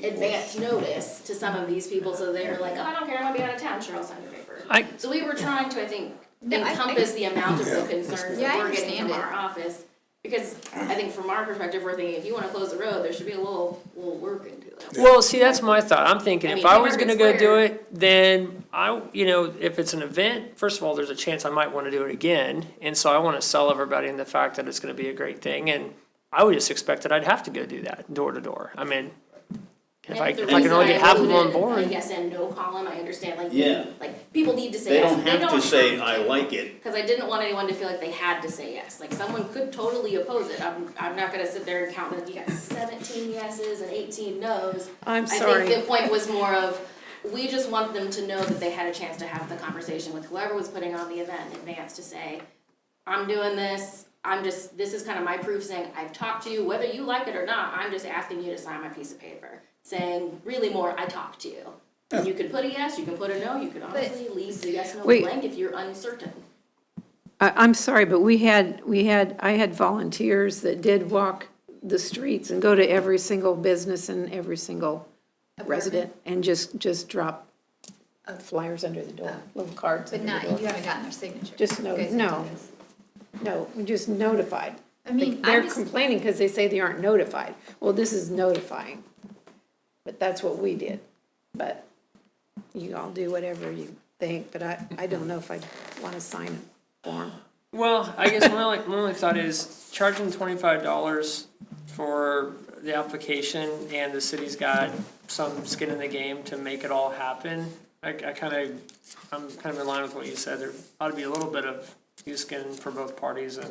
advance notice to some of these people, so they're like, oh, I don't care, I'm gonna be out of town, sure, I'll sign your paper. So we were trying to, I think, encompass the amount of the concerns Yeah, I that we're getting understand from it. our office. Because I think from our perspective, we're thinking, if you wanna close the road, there should be a little work into it. Well, see, that's my thought. I'm thinking I if mean, I was Market gonna go do Square- it, then if it's an event, first of all, there's a chance I might wanna do it again. And so I wanna sell everybody in the fact that it's gonna be a great thing. And I would just expect that I'd have to go do that door to door. I mean, if I can only get half of them on A board. yes and no column, I understand, Yeah. like, people need to say They yes. don't have to say, I like it. Because I didn't want anyone to feel like they had to say yes, like, someone could totally oppose it, I'm not gonna sit there and count, like, you got 17 yeses and 18 nos. I'm I sorry. think the point was more of, we just want them to know that they had a chance to have the conversation with whoever was putting on the event in advance to say, I'm doing this, this is kind of my proof saying, I've talked to you, whether you like it or not, I'm just asking you to sign my piece of paper. Saying really more, I talked to you. And you can put a yes, you can put a no, you can honestly leave the yes, no Wait. blank if you're uncertain. I'm sorry, but I had volunteers that did walk the streets and go to every single business and every single resident and just drop flyers under the door, little cards But under not, the you door. haven't gotten their signature. Just You guys didn't no. do this. No, we just notified. I mean, They're I'm just, complaining because they say they aren't notified. Well, this is notifying. But that's what we did. But you all do whatever you think, but I don't know if I want to sign a form. Well, I guess my only thought is charging $25 for the application and the city's got some skin in the game to make it all happen. I'm kind of in line with what you said. There ought to be a little bit of skin for both parties, and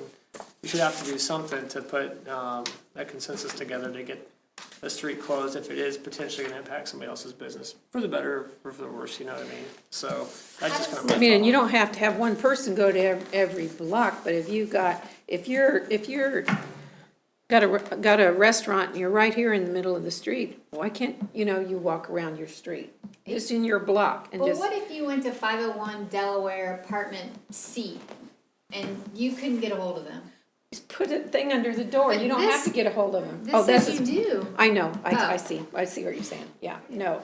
we should have to do something to put a consensus together to get the street closed if it is potentially gonna impact somebody else's business, for the better or for the worse, you know what I mean? So that's just kind of my I mean, and you thought. don't have to have one person go to every block, but if you're got a restaurant and you're right here in the middle of the street, why can't, you walk around your street? Just in your block and well, just, what if you went to 501 Delaware apartment C and you couldn't get a hold of them? put a thing under the door. But You don't have this- to get a hold of them. This says you do. I know, I Oh. see what you're saying, yeah, no.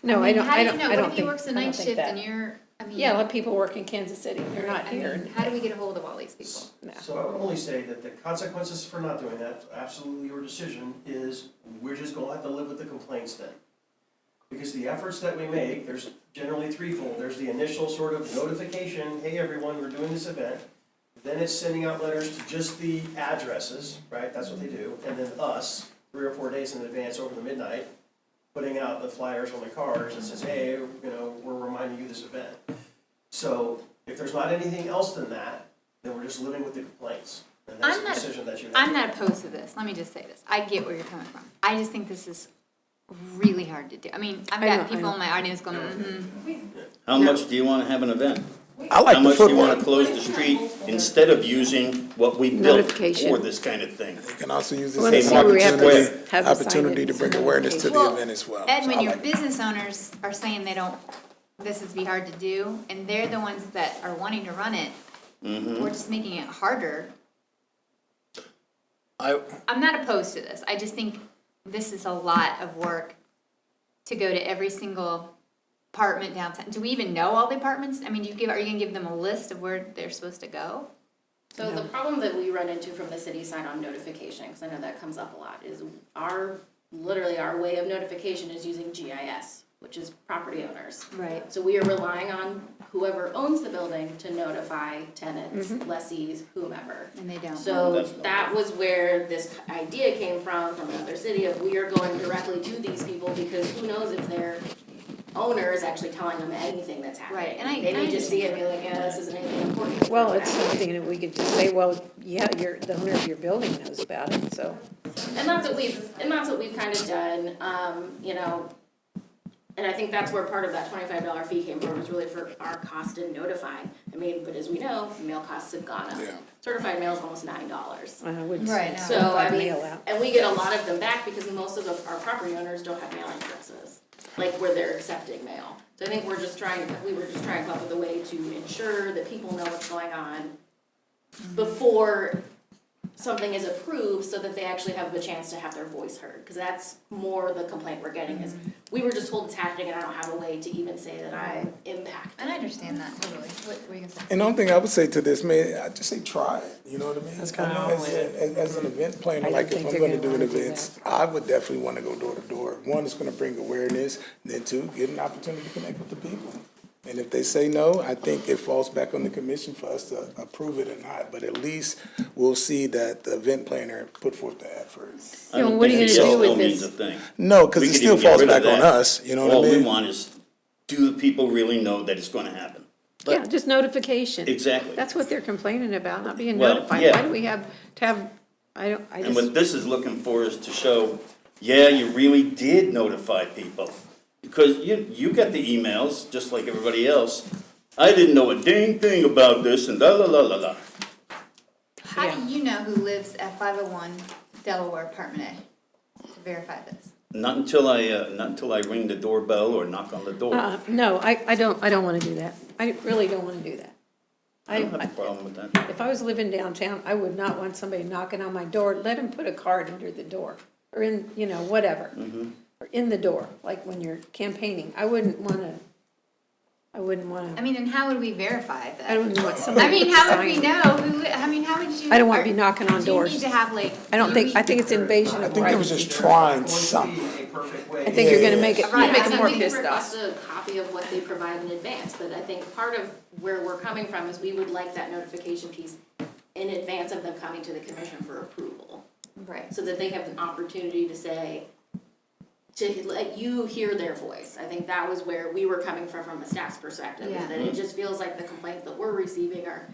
No, I I mean, don't, how I do you don't, know? I What don't if he think, works a I don't night think shift that. and you're, I mean. Yeah, let people work in Kansas City, they're not I here. mean, how do we get a hold of all these people? No. So I would only say that the consequences for not doing that, absolutely your decision, is we're just gonna have to live with the complaints then. Because the efforts that we make, there's generally threefold. There's the initial sort of notification, hey, everyone, we're doing this event. Then it's sending out letters to just the addresses, right, that's what they do. And then us, 3 or 4 days in advance over the midnight, putting out the flyers on the cars that says, hey, we're reminding you this event. So if there's not anything else than that, then we're just living with the complaints. And that's I'm a not- decision that you have to I'm not make. opposed to this, let me just say this, I get where you're coming from. I just think this is really hard to do. I mean, I've I know, got I people know. in my audience going, mm-hmm. How much do you wanna have an event? I like How the much do you wanna footwork. close the street instead of using what we built Notification. for this kind of thing? You can also use Well, this as let's an see, we have to opportunity, have the opportunity to signage bring and awareness to the Well, event as well. Ed, So when I your like- business owners are saying they don't, this would be hard to do, and they're the ones that are wanting to run it, we're just making it harder. I'm not opposed to this, I just think this is a lot of work to go to every single apartment downtown. Do we even know all the apartments? I mean, are you gonna give them a list of where they're supposed to go? So the problem that we run into from the city side on notification, because I know that comes up a lot, is literally our way of notification is using GIS, which is property owners. Right. So we are relying on whoever owns the building to notify tenants, lessees, whomever. And they don't. So that was where this idea came from another city, of we are going directly to these people, because who knows if their owner is actually telling them anything that's happening. Right, and I They may just see it and be like, yeah, this isn't anything important. Well, it's something that we could just say, well, yeah, the owner of your building knows about it, so. And that's what we've kind of done, and I think that's where part of that $25 fee came from, was really for our cost in notifying. I mean, but as we know, mail costs have gone up. Yeah. Certified mail is almost $9. I wouldn't Right, no. So, I mean, mail out. and we get a lot of them back because most of our property owners don't have mailing addresses, like where they're accepting mail. So I think we were just trying to come up with a way to ensure that people know what's going on before something is approved, so that they actually have a chance to have their voice heard, because that's more the complaint we're getting is, we were just told it's happening and I don't have a way to even say that I'm impacted. And I understand that totally. What were you gonna say? And the only thing I would say to this, man, I just say try it, you know what I mean? That's kinda I mean, how as an event planner, I like don't if think I'm they're gonna do gonna an wanna do event, I would definitely wanna go door to door. One, it's gonna bring awareness, then two, get an opportunity to connect with the people. And if they say no, I think it falls back on the commission for us to approve it or not, but at least we'll see that the event planner put forth the effort. I don't what are you think gonna it do with still means this? a thing. No, cause We it could still even get falls rid of back on that. us, you know what I All we mean? want is, do the people really know that it's gonna happen? Yeah, just notification. Exactly. That's what they're complaining about, not being Well, notified. yeah. Why do we have to have, I And just, what this is looking for is to show, yeah, you really did notify people. Because you get the emails, just like everybody else. I didn't know a dang thing about this and la la la la la. How do you know who lives at 501 Delaware Apartment A to verify this? Not until I ring the doorbell or knock on the door. no, I don't wanna do that. I really don't wanna do that. I don't have a problem with that. If I was living downtown, I would not want somebody knocking on my door, let them put a card under the door, or in, whatever. Or in the door, like when you're campaigning, I wouldn't wanna, I mean, and how would we verify that? I don't want I somebody. mean, how would we know who, I mean, how would you? I don't want to be knocking on Do you doors. need to have like? I think it's invasion I of think they was just privacy. trying something. I think you're gonna make it, Right, make Yeah, them more so we pissed can off. request a copy of what they provide in advance, but I think part of where we're coming from is we would like that notification piece in advance of them coming to the commission for approval, Right. so that they have an opportunity to say, to let you hear their voice. I think that was where we were coming from a staff's perspective, Yeah. is that it just feels like the complaints that we're receiving are,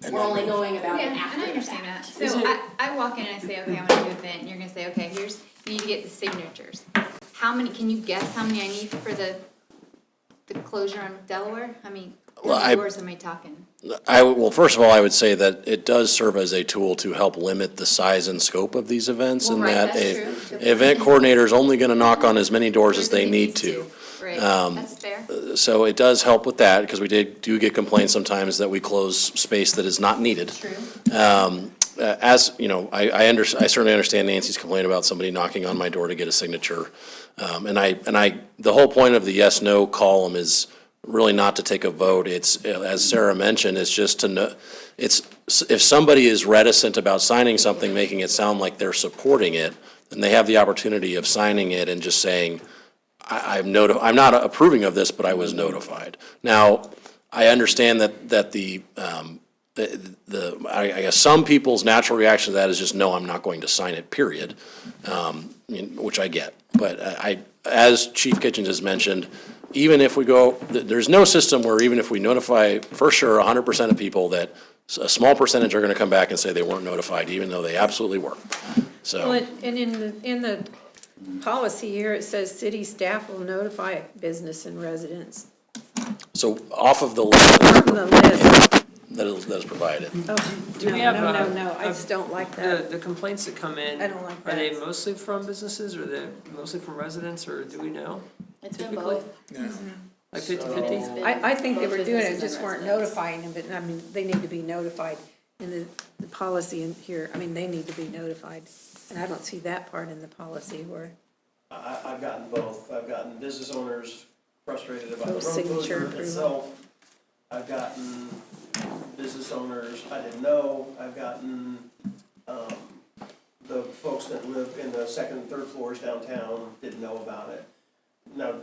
And we're only knowing about Yeah, it and after I the understand fact. that. So I walk in and I say, okay, I want to do an event, and you're gonna say, okay, here's, you need to get the signatures. How many, can you guess how many I need for the closure on Delaware? I mean, how Well, many doors am I talking? Well, first of all, I would say that it does serve as a tool to help limit the size and scope of these events, Well, and right, that that's true. a event coordinator is only gonna knock on as many doors as they need to. Right, that's fair. So it does help with that, because we do get complaints sometimes that we close space that is not needed. True. As, you know, I certainly understand Nancy's complaint about somebody knocking on my door to get a signature. The whole point of the yes/no column is really not to take a vote. It's, as Sarah mentioned, it's just to know, if somebody is reticent about signing something, making it sound like they're supporting it, then they have the opportunity of signing it and just saying, I'm not approving of this, but I was notified. Now, I understand that I guess some people's natural reaction to that is just, no, I'm not going to sign it, period, which I get. But as Chief Kitchens has mentioned, even if we go, there's no system where even if we notify, for sure, 100% of people, that a small percentage are gonna come back and say they weren't notified, even though they absolutely were. Well, So, and in the policy here, it says city staff will notify business and residents. so off of the list From the list. that is provided. Oh, Do no, we have, no, I just don't like that. The complaints that come in, I don't like are they that. mostly from businesses, or they mostly from residents, or do we know? It's been Typically? both. Yeah. Like 50/50? It's been I think they both were doing it, businesses just and weren't residents. notifying them, but I mean, they need to be notified in the policy in here. I mean, they need to be notified. And I don't see that part in the policy where, I've gotten both. I've gotten business owners frustrated about the road Signature closure approval. itself. I've gotten business owners I didn't know. I've gotten, the folks that live in the second and third floors downtown didn't know about it. Now,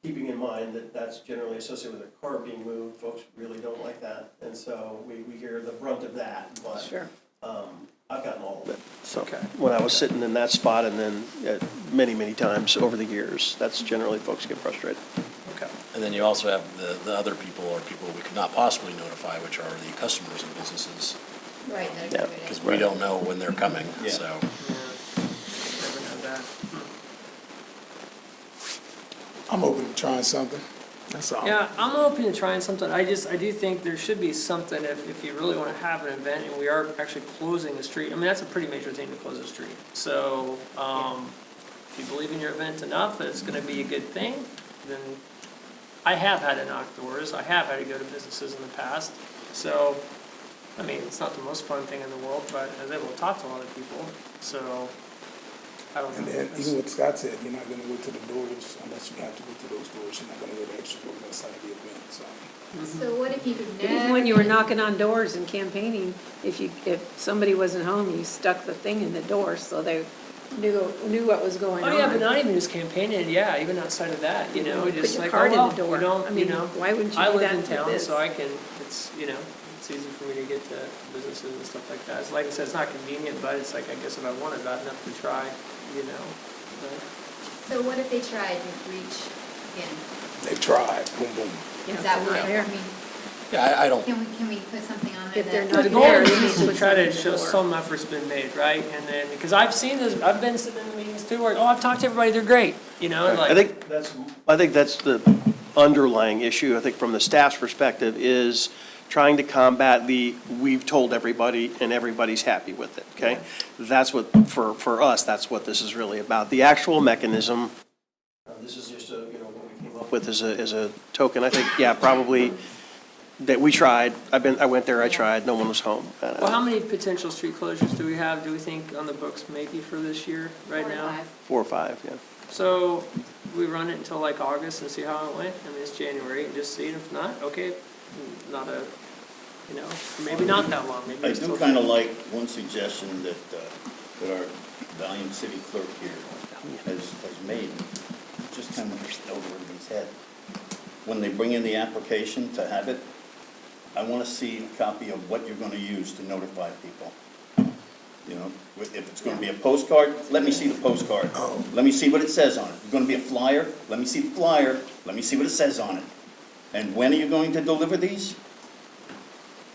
keeping in mind that that's generally associated with a car being moved, folks really don't like that. And so we hear the brunt of that, but, sure. I've gotten all of it. So, Okay. when I was sitting in that spot and then many, many times over the years, that's generally folks get frustrated. Okay. And then you also have the other people, or people we could not possibly notify, which are the customers and businesses, Right, Yeah, because we don't know when they're coming, Yeah. so. Yeah, never know that. I'm open to trying something, that's all. Yeah, I'm open to trying something. I do think there should be something if you really want to have an event and we are actually closing the street. I mean, that's a pretty major thing to close a street. So, if you believe in your event enough, that it's gonna be a good thing, then I have had to knock doors. I have had to go to businesses in the past. So, I mean, it's not the most fun thing in the world, but I was able to talk to a lot of people, so, I don't know. And then even what Scott said, you're not gonna go to the doors unless you have to go to those doors. You're not gonna go to extra doors outside of the event, so. So what if you could Even never? when you were knocking on doors and campaigning, if somebody wasn't home, you stuck the thing in the door so they knew what was going on. Oh, yeah, but not even just campaigning, yeah, even outside of that, you know, Put just your like, card oh, in the well, door. we don't, I you mean, know. why wouldn't you I do live that in with town, this? so I can, it's, you know, it's easy for me to get to businesses and stuff like that. It's like I said, it's not convenient, but it's like, I guess if I wanted that enough to try, you know. But- So what if they tried to reach again? They've tried, boom, boom. Yeah, Is that if what, they're I not there. mean, Yeah, I don't, can we put something on there If they're that? not The goal there, is you need just to to put try something to in the show door. some effort's been made, right? And then, because I've seen this, I've been sitting in the meetings too, where, oh, I've talked to everybody, they're great, you know, and I like, think that's the underlying issue, I think from the staff's perspective, is trying to combat we've told everybody and everybody's happy with it, okay? That's what, for us, that's what this is really about. The actual mechanism, this is just what we came up with as a token, I think, yeah, probably, that we tried, I went there, I tried, no one was home. well, how many potential street closures do we have, do we think, on the books maybe for this year, right now? 4 or 5, yeah. So, we run it until like August and see how it went, I mean, it's January, and just see, and if not, okay, not a, you know, maybe not that long, maybe I it's do still. kind of like one suggestion that our valiant city clerk here has made, just kind of over everybody's head. When they bring in the application to have it, I want to see a copy of what you're going to use to notify people. You know, if it's going to be a postcard, let me see the postcard. Let me see what it says on it. If it's going to be a flyer, let me see the flyer. Let me see what it says on it. And when are you going to deliver these?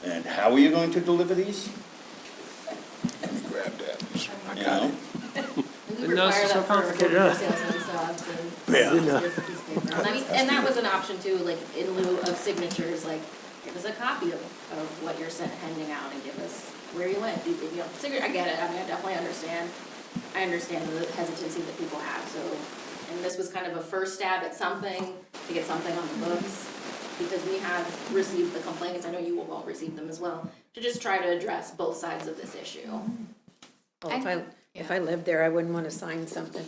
And how are you going to deliver these? Let me grab that. I You got know? it. We No, it's require so that for complicated, our huh? salesmen, so often. Yeah. And that was an option too, like in lieu of signatures, like give us a copy of what you're handing out and give us where you went. You know, I get it, I mean, I definitely understand. I understand the hesitancy that people have, so, and this was kind of a first stab at something, to get something on the books. Because we have received the complaints, I know you will all receive them as well, to just try to address both sides of this issue. Well, if I lived there, I wouldn't want to sign something.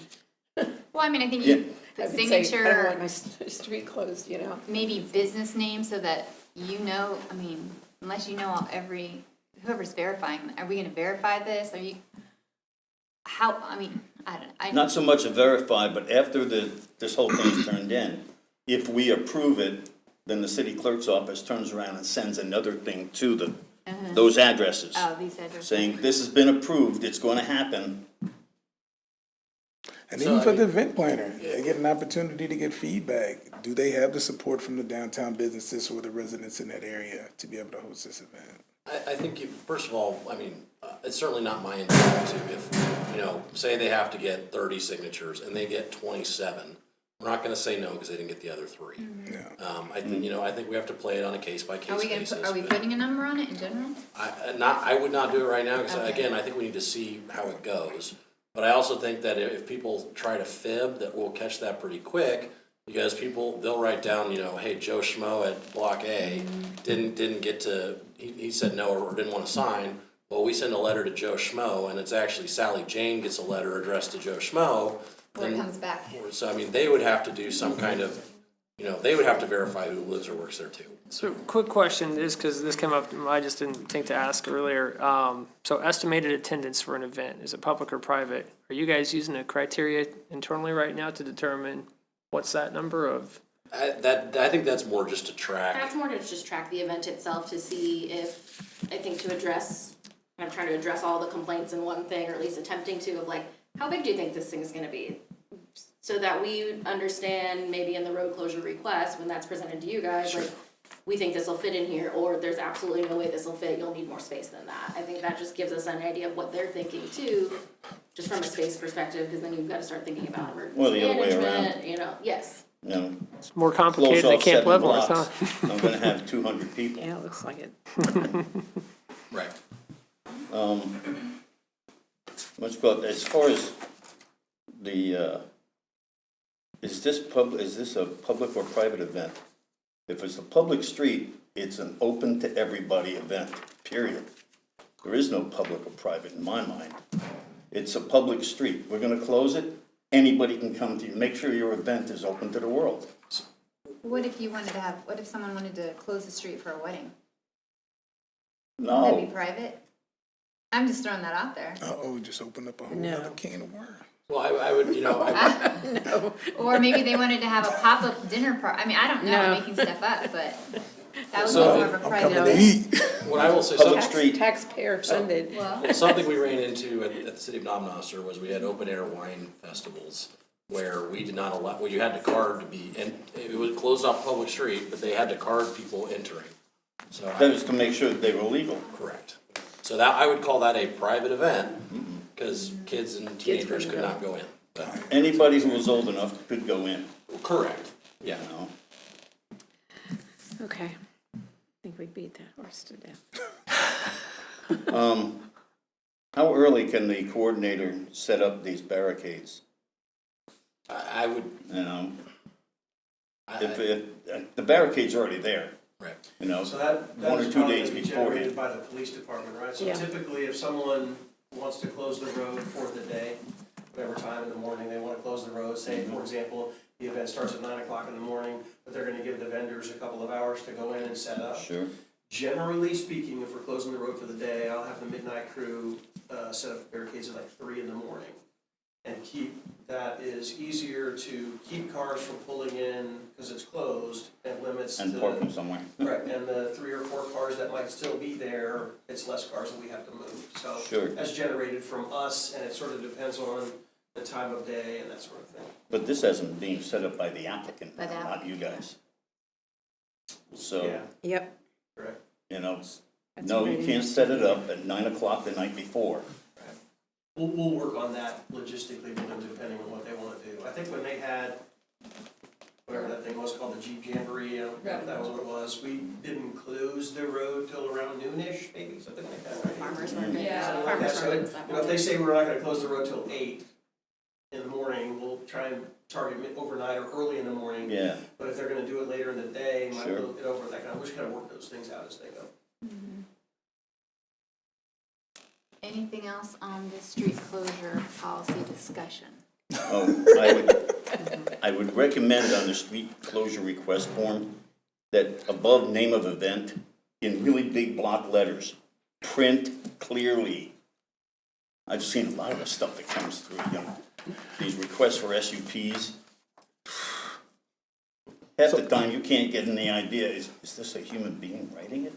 Well, I mean, I think Yeah. you I put would say, I don't signature, want my street closed, you know? maybe business name so that you know, I mean, unless you know whoever's verifying, are we gonna verify this? Are you, how, I mean, I Not so much a verify, but after this whole thing's turned in, if we approve it, then the city clerk's office turns around and sends another thing to those addresses, Oh, these addresses. saying, this has been approved, it's going to happen. And even for the event planner, they get an opportunity to get feedback. Do they have the support from the downtown businesses or the residents in that area to be able to host this event? I think, first of all, I mean, it's certainly not my intent to, if, you know, say they have to get 30 signatures and they get 27, we're not gonna say no because they didn't get the other 3. Yeah. I think, you know, I think we have to play it on a case-by-case Are we gonna basis. are we but putting a number on it in general? I would not do it right now, because Okay. again, I think we need to see how it goes. But I also think that if people try to fib, that we'll catch that pretty quick, because people, they'll write down, you know, hey, Joe Schmo at Block A didn't get to, he said no or didn't want to sign. Well, we send a letter to Joe Schmo, and it's actually Sally Jane gets a letter addressed to Joe Schmo. Or it then- comes back? So, I mean, they would have to do some kind of, you know, they would have to verify who lives or works there too. So, quick question, is because this came up, I just didn't think to ask earlier. So estimated attendance for an event, is it public or private? Are you guys using a criteria internally right now to determine what's that number of? I think that's more just to track. That's more to just track the event itself to see if, I think to address, I'm trying to address all the complaints in one thing, or at least attempting to, of like, how big do you think this thing's gonna be? So that we understand maybe in the road closure request, when that's presented to you guys, like, we think this will fit in here, or there's absolutely no way this will fit, you'll need more space than that. I think that just gives us an idea of what they're thinking too, just from a space perspective, because then you've got to start thinking about Well, emergency the other way around. management, you know, yes. You know, It's more close complicated than off Camp 7 Leavenworth, blocks, huh? I'm gonna have 200 people. Yeah, it looks like it. Right. What's called, as far as the, is this a public or private event? If it's a public street, it's an open to everybody event, period. There is no public or private in my mind. It's a public street. We're gonna close it, anybody can come to you. Make sure your event is open to the world. What if what if someone wanted to close the street for a wedding? Would No. that be private? I'm just throwing that out there. Uh-oh, just open up a whole No. other can of worms. Well, I would, Or maybe they wanted to have a pop-up dinner party. I mean, I don't know, I'm No. making stuff up, but that would be So- more of a I'm private coming to event. eat. what I will say, Public something, street. Taxpayer funded. Well, something we ran into at the city of Knobnosser was we had open air wine festivals where we did not allow, well, you had to card to be, and it was closed off public street, but they had to card people entering. So, That is to make sure that they were legal. correct. So that, I would call that a private event, because kids and teenagers could not go in. But- Anybody who was old enough could go in, Correct, yeah. you know? Okay. I think we beat that horse to death. How early can the coordinator set up these barricades, I would, you know? If, I, the barricade's already there, right. you know? So that 1 or is 2 probably days gonna be beforehand. generated by the police department, right? So Yeah. typically, if someone wants to close the road for the day, whatever time in the morning they wanna close the road, say, for example, the event starts at 9 o'clock in the morning, but they're gonna give the vendors a couple of hours to go in and set up. Sure. Generally speaking, if we're closing the road for the day, I'll have the midnight crew, set up barricades at like 3 in the morning. And that is easier to keep cars from pulling in, cause it's closed, and limits And the. parking somewhere. Right, and the 3 or 4 cars that might still be there, it's less cars that we have to move. So Sure. that's generated from us, and it sort of depends on the time of day and that sort of thing. But this hasn't been set up by the applicant, By the not you guys. So, Yeah, Yep. correct. you know, That's no, very you can't set it up at 9 o'clock the night before. We'll work on that logistically with them depending on what they wanna do. I think when they had, whatever that thing was called, the Jeep Jamboree, that was what it was, we didn't close the road till around noonish, maybe, something like that, right? Farmers market. Yeah. Something like that. Farmers So, markets, that you know, if they say we're not gonna close the road till 8 in the morning, we'll try and target overnight or early in the morning. Yeah, But if they're gonna do it later in the day, might Sure. move it over, that kind of, we just gotta work those things out as they go. anything else on this street closure policy discussion? I would recommend on the street closure request form that above name of event, in really big block letters, print clearly. I've seen a lot of the stuff that comes through, you know, these requests for SUPs. Half the time you can't get any idea, is this a human being writing it?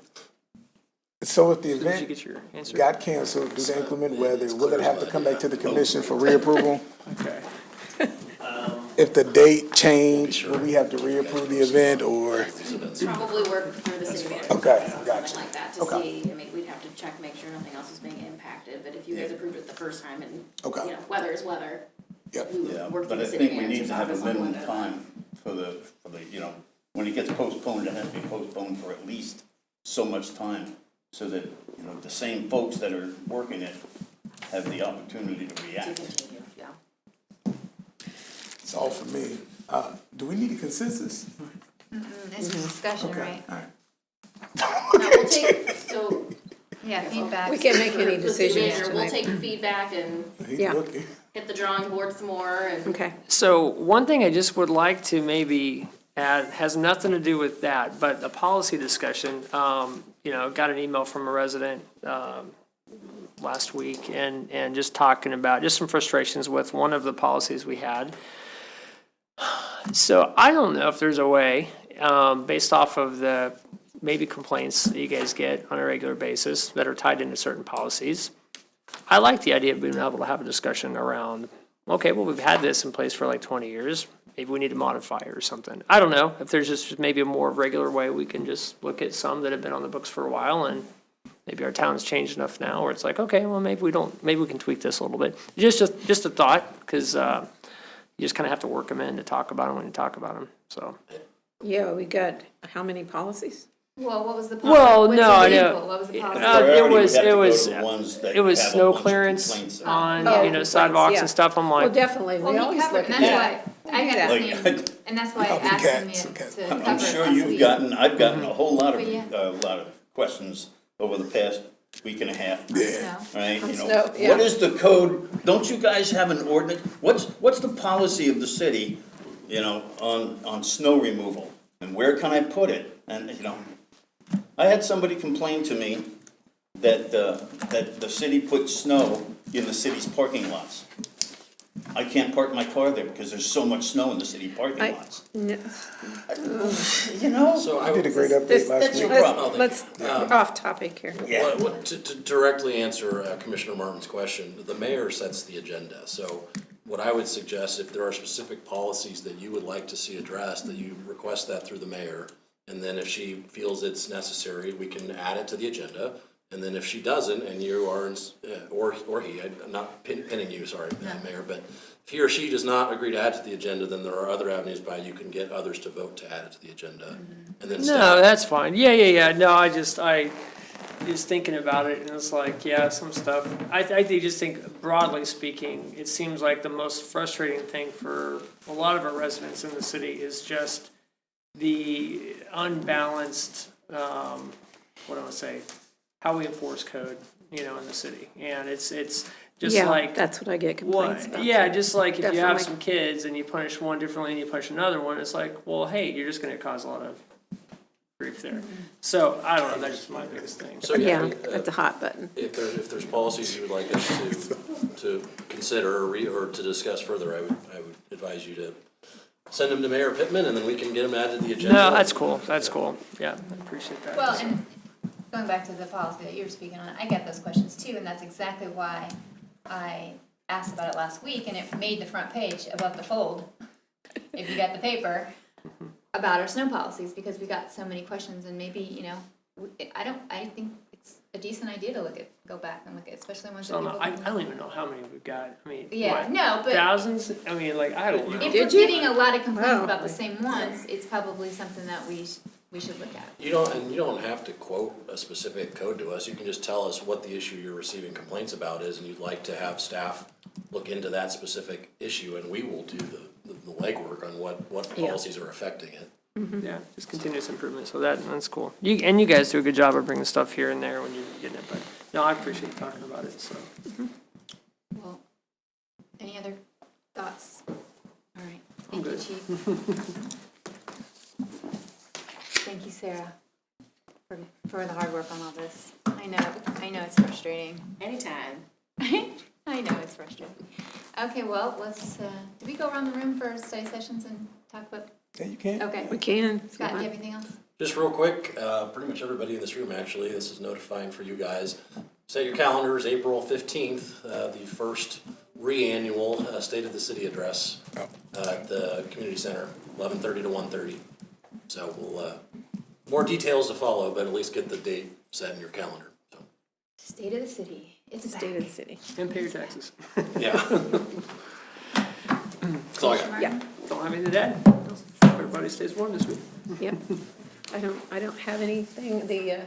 So if the Did you event get your answer? got canceled due to inclement weather, will it have to come back to the commission for reapproval? Okay. If the date changed, will we have to reapprove the event or? Probably work through the city manager. Okay, Something gotcha. like that to Okay. see, I mean, we'd have to check, make sure nothing else is being impacted, but if you guys approved it the first time and, Okay. you know, weather is weather, Yep. we Yeah, would work through but I the city think we need manager's to have a office on minimum whether. time for the, you know, when it gets postponed, it has to be postponed for at least so much time, so that, you know, the same folks that are working it have the opportunity to To react. continue, yeah. It's all for me. Do we need a consensus? This is discussion, Okay, right? all right. No, we'll take, so. Yeah, feedback. We can't make any the city decisions manager, We'll tonight. take feedback and He's Yeah. looking. hit the drawing board some more and. Okay. So one thing I just would like to maybe add, has nothing to do with that, but a policy discussion. You know, got an email from a resident, last week and just talking about just some frustrations with one of the policies we had. So I don't know if there's a way, based off of the maybe complaints that you guys get on a regular basis that are tied into certain policies. I like the idea of being able to have a discussion around, okay, well, we've had this in place for like 20 years. Maybe we need to modify it or something. I don't know if there's just maybe a more regular way we can just look at some that have been on the books for a while and maybe our town's changed enough now where it's like, okay, well, maybe we can tweak this a little bit. Just a thought, because you just kind of have to work them in to talk about them when you talk about them, so. Yeah, we got, how many policies? Well, what was the Well, policy? no, I know. What was the policy? Priority would have to go to was- the ones that It was have a snow bunch of clearance complaints. on, Oh, you know, complaints, sidewalks yeah. and stuff. I'm Well, like, definitely, we Well, he always covered, look and at that's that. why, I got the Like, same, and that's why I Probably asked him cats, to cats. cover it I'm sure last you've week. gotten, I've gotten a whole lot But yeah. of questions over the past week and a half. Yeah. No. Right, you snow, know, yeah. what is the code, don't you guys have an ordinance, what's the policy of the city, you know, on snow removal? And where can I put it? And, you know, I had somebody complain to me that the city puts snow in the city's parking lots. I can't park my car there because there's so much snow in the city parking I- lots. No, You know? So I did a great update last week. Let's, we're off topic here. Yeah. To directly answer Commissioner Martin's question, the mayor sets the agenda. So what I would suggest, if there are specific policies that you would like to see addressed, that you request that through the mayor. And then if she feels it's necessary, we can add it to the agenda. And then if she doesn't, and you are, or he, I'm not pinning you, sorry, Mayor, but if he or she does not agree to add to the agenda, then there are other avenues by you can get others to vote to add it to the agenda. And then No, staff, that's fine. Yeah. No, I was thinking about it and it's like, yeah, some stuff. I just think broadly speaking, it seems like the most frustrating thing for a lot of our residents in the city is just the unbalanced, what do I want to say, how we enforce code, in the city. And it's just Yeah, like. that's what I get complaints about. Yeah, just like if you have Definitely. some kids and you punish one differently and you punish another one, it's like, well, hey, you're just gonna cause a lot of grief there. So, I don't know, that's just my biggest thing. so Yeah, that's a hot button. if there's policies you would like us to consider or to discuss further, I would advise you to send them to Mayor Pittman, and then we can get them added to the agenda. No, that's cool, yeah, I appreciate that. Well, and going back to the policy that you were speaking on, I get those questions too, and that's exactly why I asked about it last week, and it made the front page above the fold, if you got the paper, about our snow policies, because we got so many questions, and maybe, I think it's a decent idea to go back and look at, especially ones that So, people. I don't even know how many we've got, Yeah, what, no, but thousands? I mean, like, I don't know. if we're Did you? getting a lot of complaints Wow. about the same ones, it's probably something that we should look at. You don't have to quote a specific code to us. You can just tell us what the issue you're receiving complaints about is, and you'd like to have staff look into that specific issue, and we will do the legwork on what policies are affecting it. Yeah, just continuous improvement, so that's cool. You guys do a good job of bringing stuff here and there when you're getting it, but, no, I appreciate talking about it, so. Well, any other thoughts? All right, I'm thank you, good. Chief. Thank you, Sarah, for the hard work on all this. I know it's frustrating. Anytime. I know it's frustrating. Okay, well, let's, do we go around the room for study sessions and talk about, Yeah, you can. okay. We can. Scott, do you have anything else? Just real quick, pretty much everybody in this room, actually, this is notifying for you guys. Set your calendars, April 15th, the first re-annual State of the City address at the community center, 11:30 to 1:30. So we'll, more details to follow, but at least get the date set in your calendar, so. State of the city, it's back. State of the city. And pay your taxes. Yeah. That's all I got. Yeah, Don't have anything to add? Hope everybody stays warm this week. yep. I don't have anything. The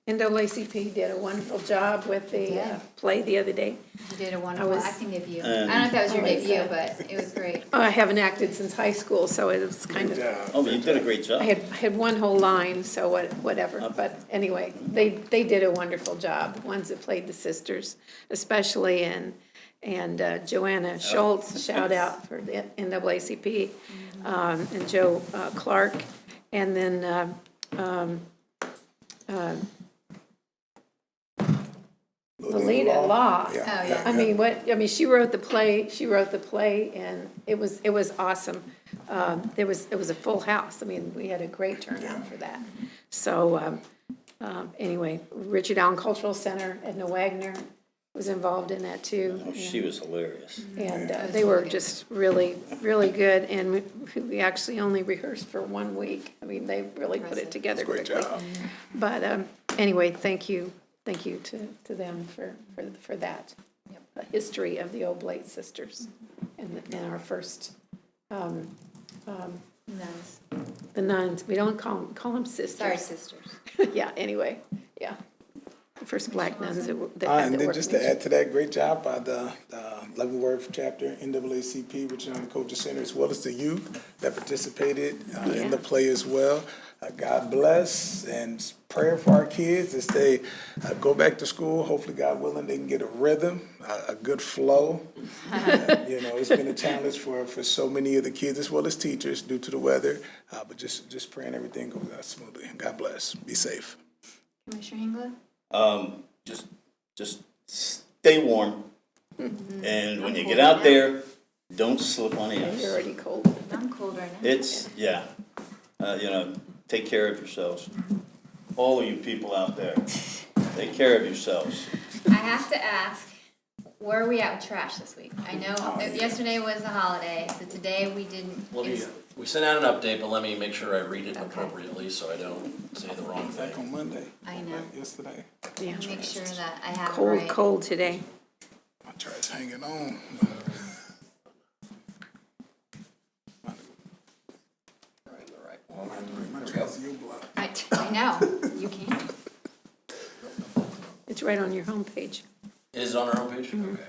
NAACP did a wonderful job with the play the other day. You did a wonderful was- acting debut. I don't know if that was your debut, but it was great. Oh, I haven't acted since high school, so it was kind of, Oh, but you did a great job. I had one whole line, so whatever. But anyway, they did a wonderful job, ones that played the sisters, especially, and Joanna Schultz, shout out for the NAACP, and Joe Clark, and then Lolita Law. Oh, yeah. I mean, she wrote the play, and it was awesome. It was a full house. I mean, we had a great turnout for that. So, anyway, Richard Allen Cultural Center, Edna Wagner was involved in that too. Oh, she was hilarious. And they were just really, really good, and we actually only rehearsed for 1 week. I mean, they really put it together Great quickly. job. But anyway, thank you to them for that. A history of the Oblate sisters and our first, Nuns. the nuns, we don't call them sisters. Sorry, sisters. Yeah, anyway, yeah. the first black nuns that had the And then just to orphanage. add to that, great job by the Leavenworth chapter NAACP, which is on the Culture Center, as well as the youth that participated in the play as well. God bless, and prayer for our kids as they go back to school. Hopefully, God willing, they can get a rhythm, a good flow. You know, it's been a challenge for so many of the kids as well as teachers due to the weather, but just praying everything goes out smoothly. God bless. Be safe. Commissioner Hengler? Just stay warm. And when you get out there, don't slip on the You're ice. already cold. I'm cold right now. It's, yeah, you know, take care of yourselves. All of you people out there, take care of yourselves. I have to ask, where are we at with trash this week? I know yesterday was a holiday, so today we didn't. We sent out an update, but let me make sure I read it appropriately so I don't say the wrong Back thing. on Monday. I know. Like yesterday. Yeah. Make sure that I have it Cold, right. cold today. My trash hanging on. I'll have to bring my trash to your block. I know, you can. It's right on your homepage, Is it on our homepage? Okay. Good.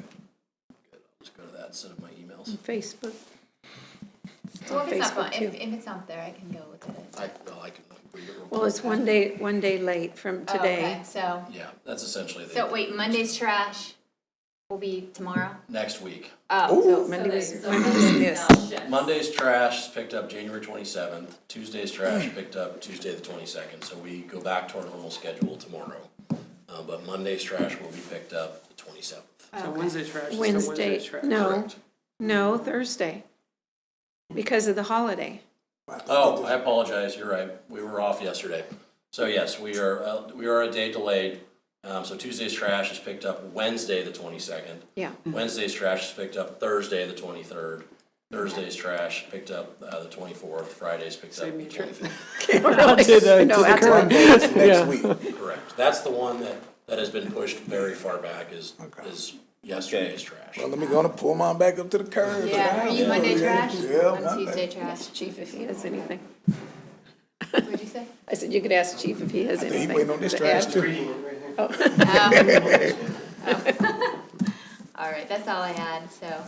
I'll just go to that instead of my emails. on Facebook. So if it's up, Facebook, too. if it's up there, I can go with it. I can read it real Well, quick. it's one day late from Oh, today. okay, so, Yeah, that's essentially so the, wait, Monday's trash will be tomorrow? next week. Oh, So Monday was missed. Monday's trash is picked up January 27th. Tuesday's trash picked up Tuesday the 22nd. So we go back to our normal schedule tomorrow. But Monday's trash will be picked up the 27th. So Wednesday trash is still Wednesday, Wednesday's trash. no, Correct. no, Thursday, because of the holiday. Oh, I apologize. You're right. We were off yesterday. So yes, we are a day delayed. So Tuesday's trash is picked up Wednesday the 22nd. Yeah. Wednesday's trash is picked up Thursday the 23rd. Thursday's trash picked up the 24th. Friday's picked up Save the me a trip. 25th. No, that's Current day is next week. Correct. That's the one that has been pushed very far back is yesterday's trash. Well, let me go and pull mine back up to the curb. Yeah, are you Monday trash? Yeah, I'm Monday. Tuesday trash. Ask Chief if he has anything. What'd you say? I said you could ask Chief if he has He anything. waiting on this to trash add. too. All right, that's all I had, so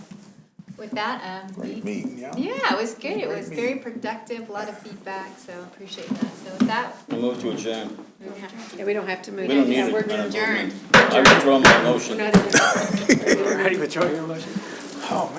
with that, Great meeting, y'all. yeah, it was good, it was Great very meeting. productive, a lot of feedback, so appreciate that. So with that, I move to adjourn. Yeah, we don't have to move. We don't need yeah, it. we're adjourned. I withdraw my motion. We're not in- Ready to throw your motion? Oh, man.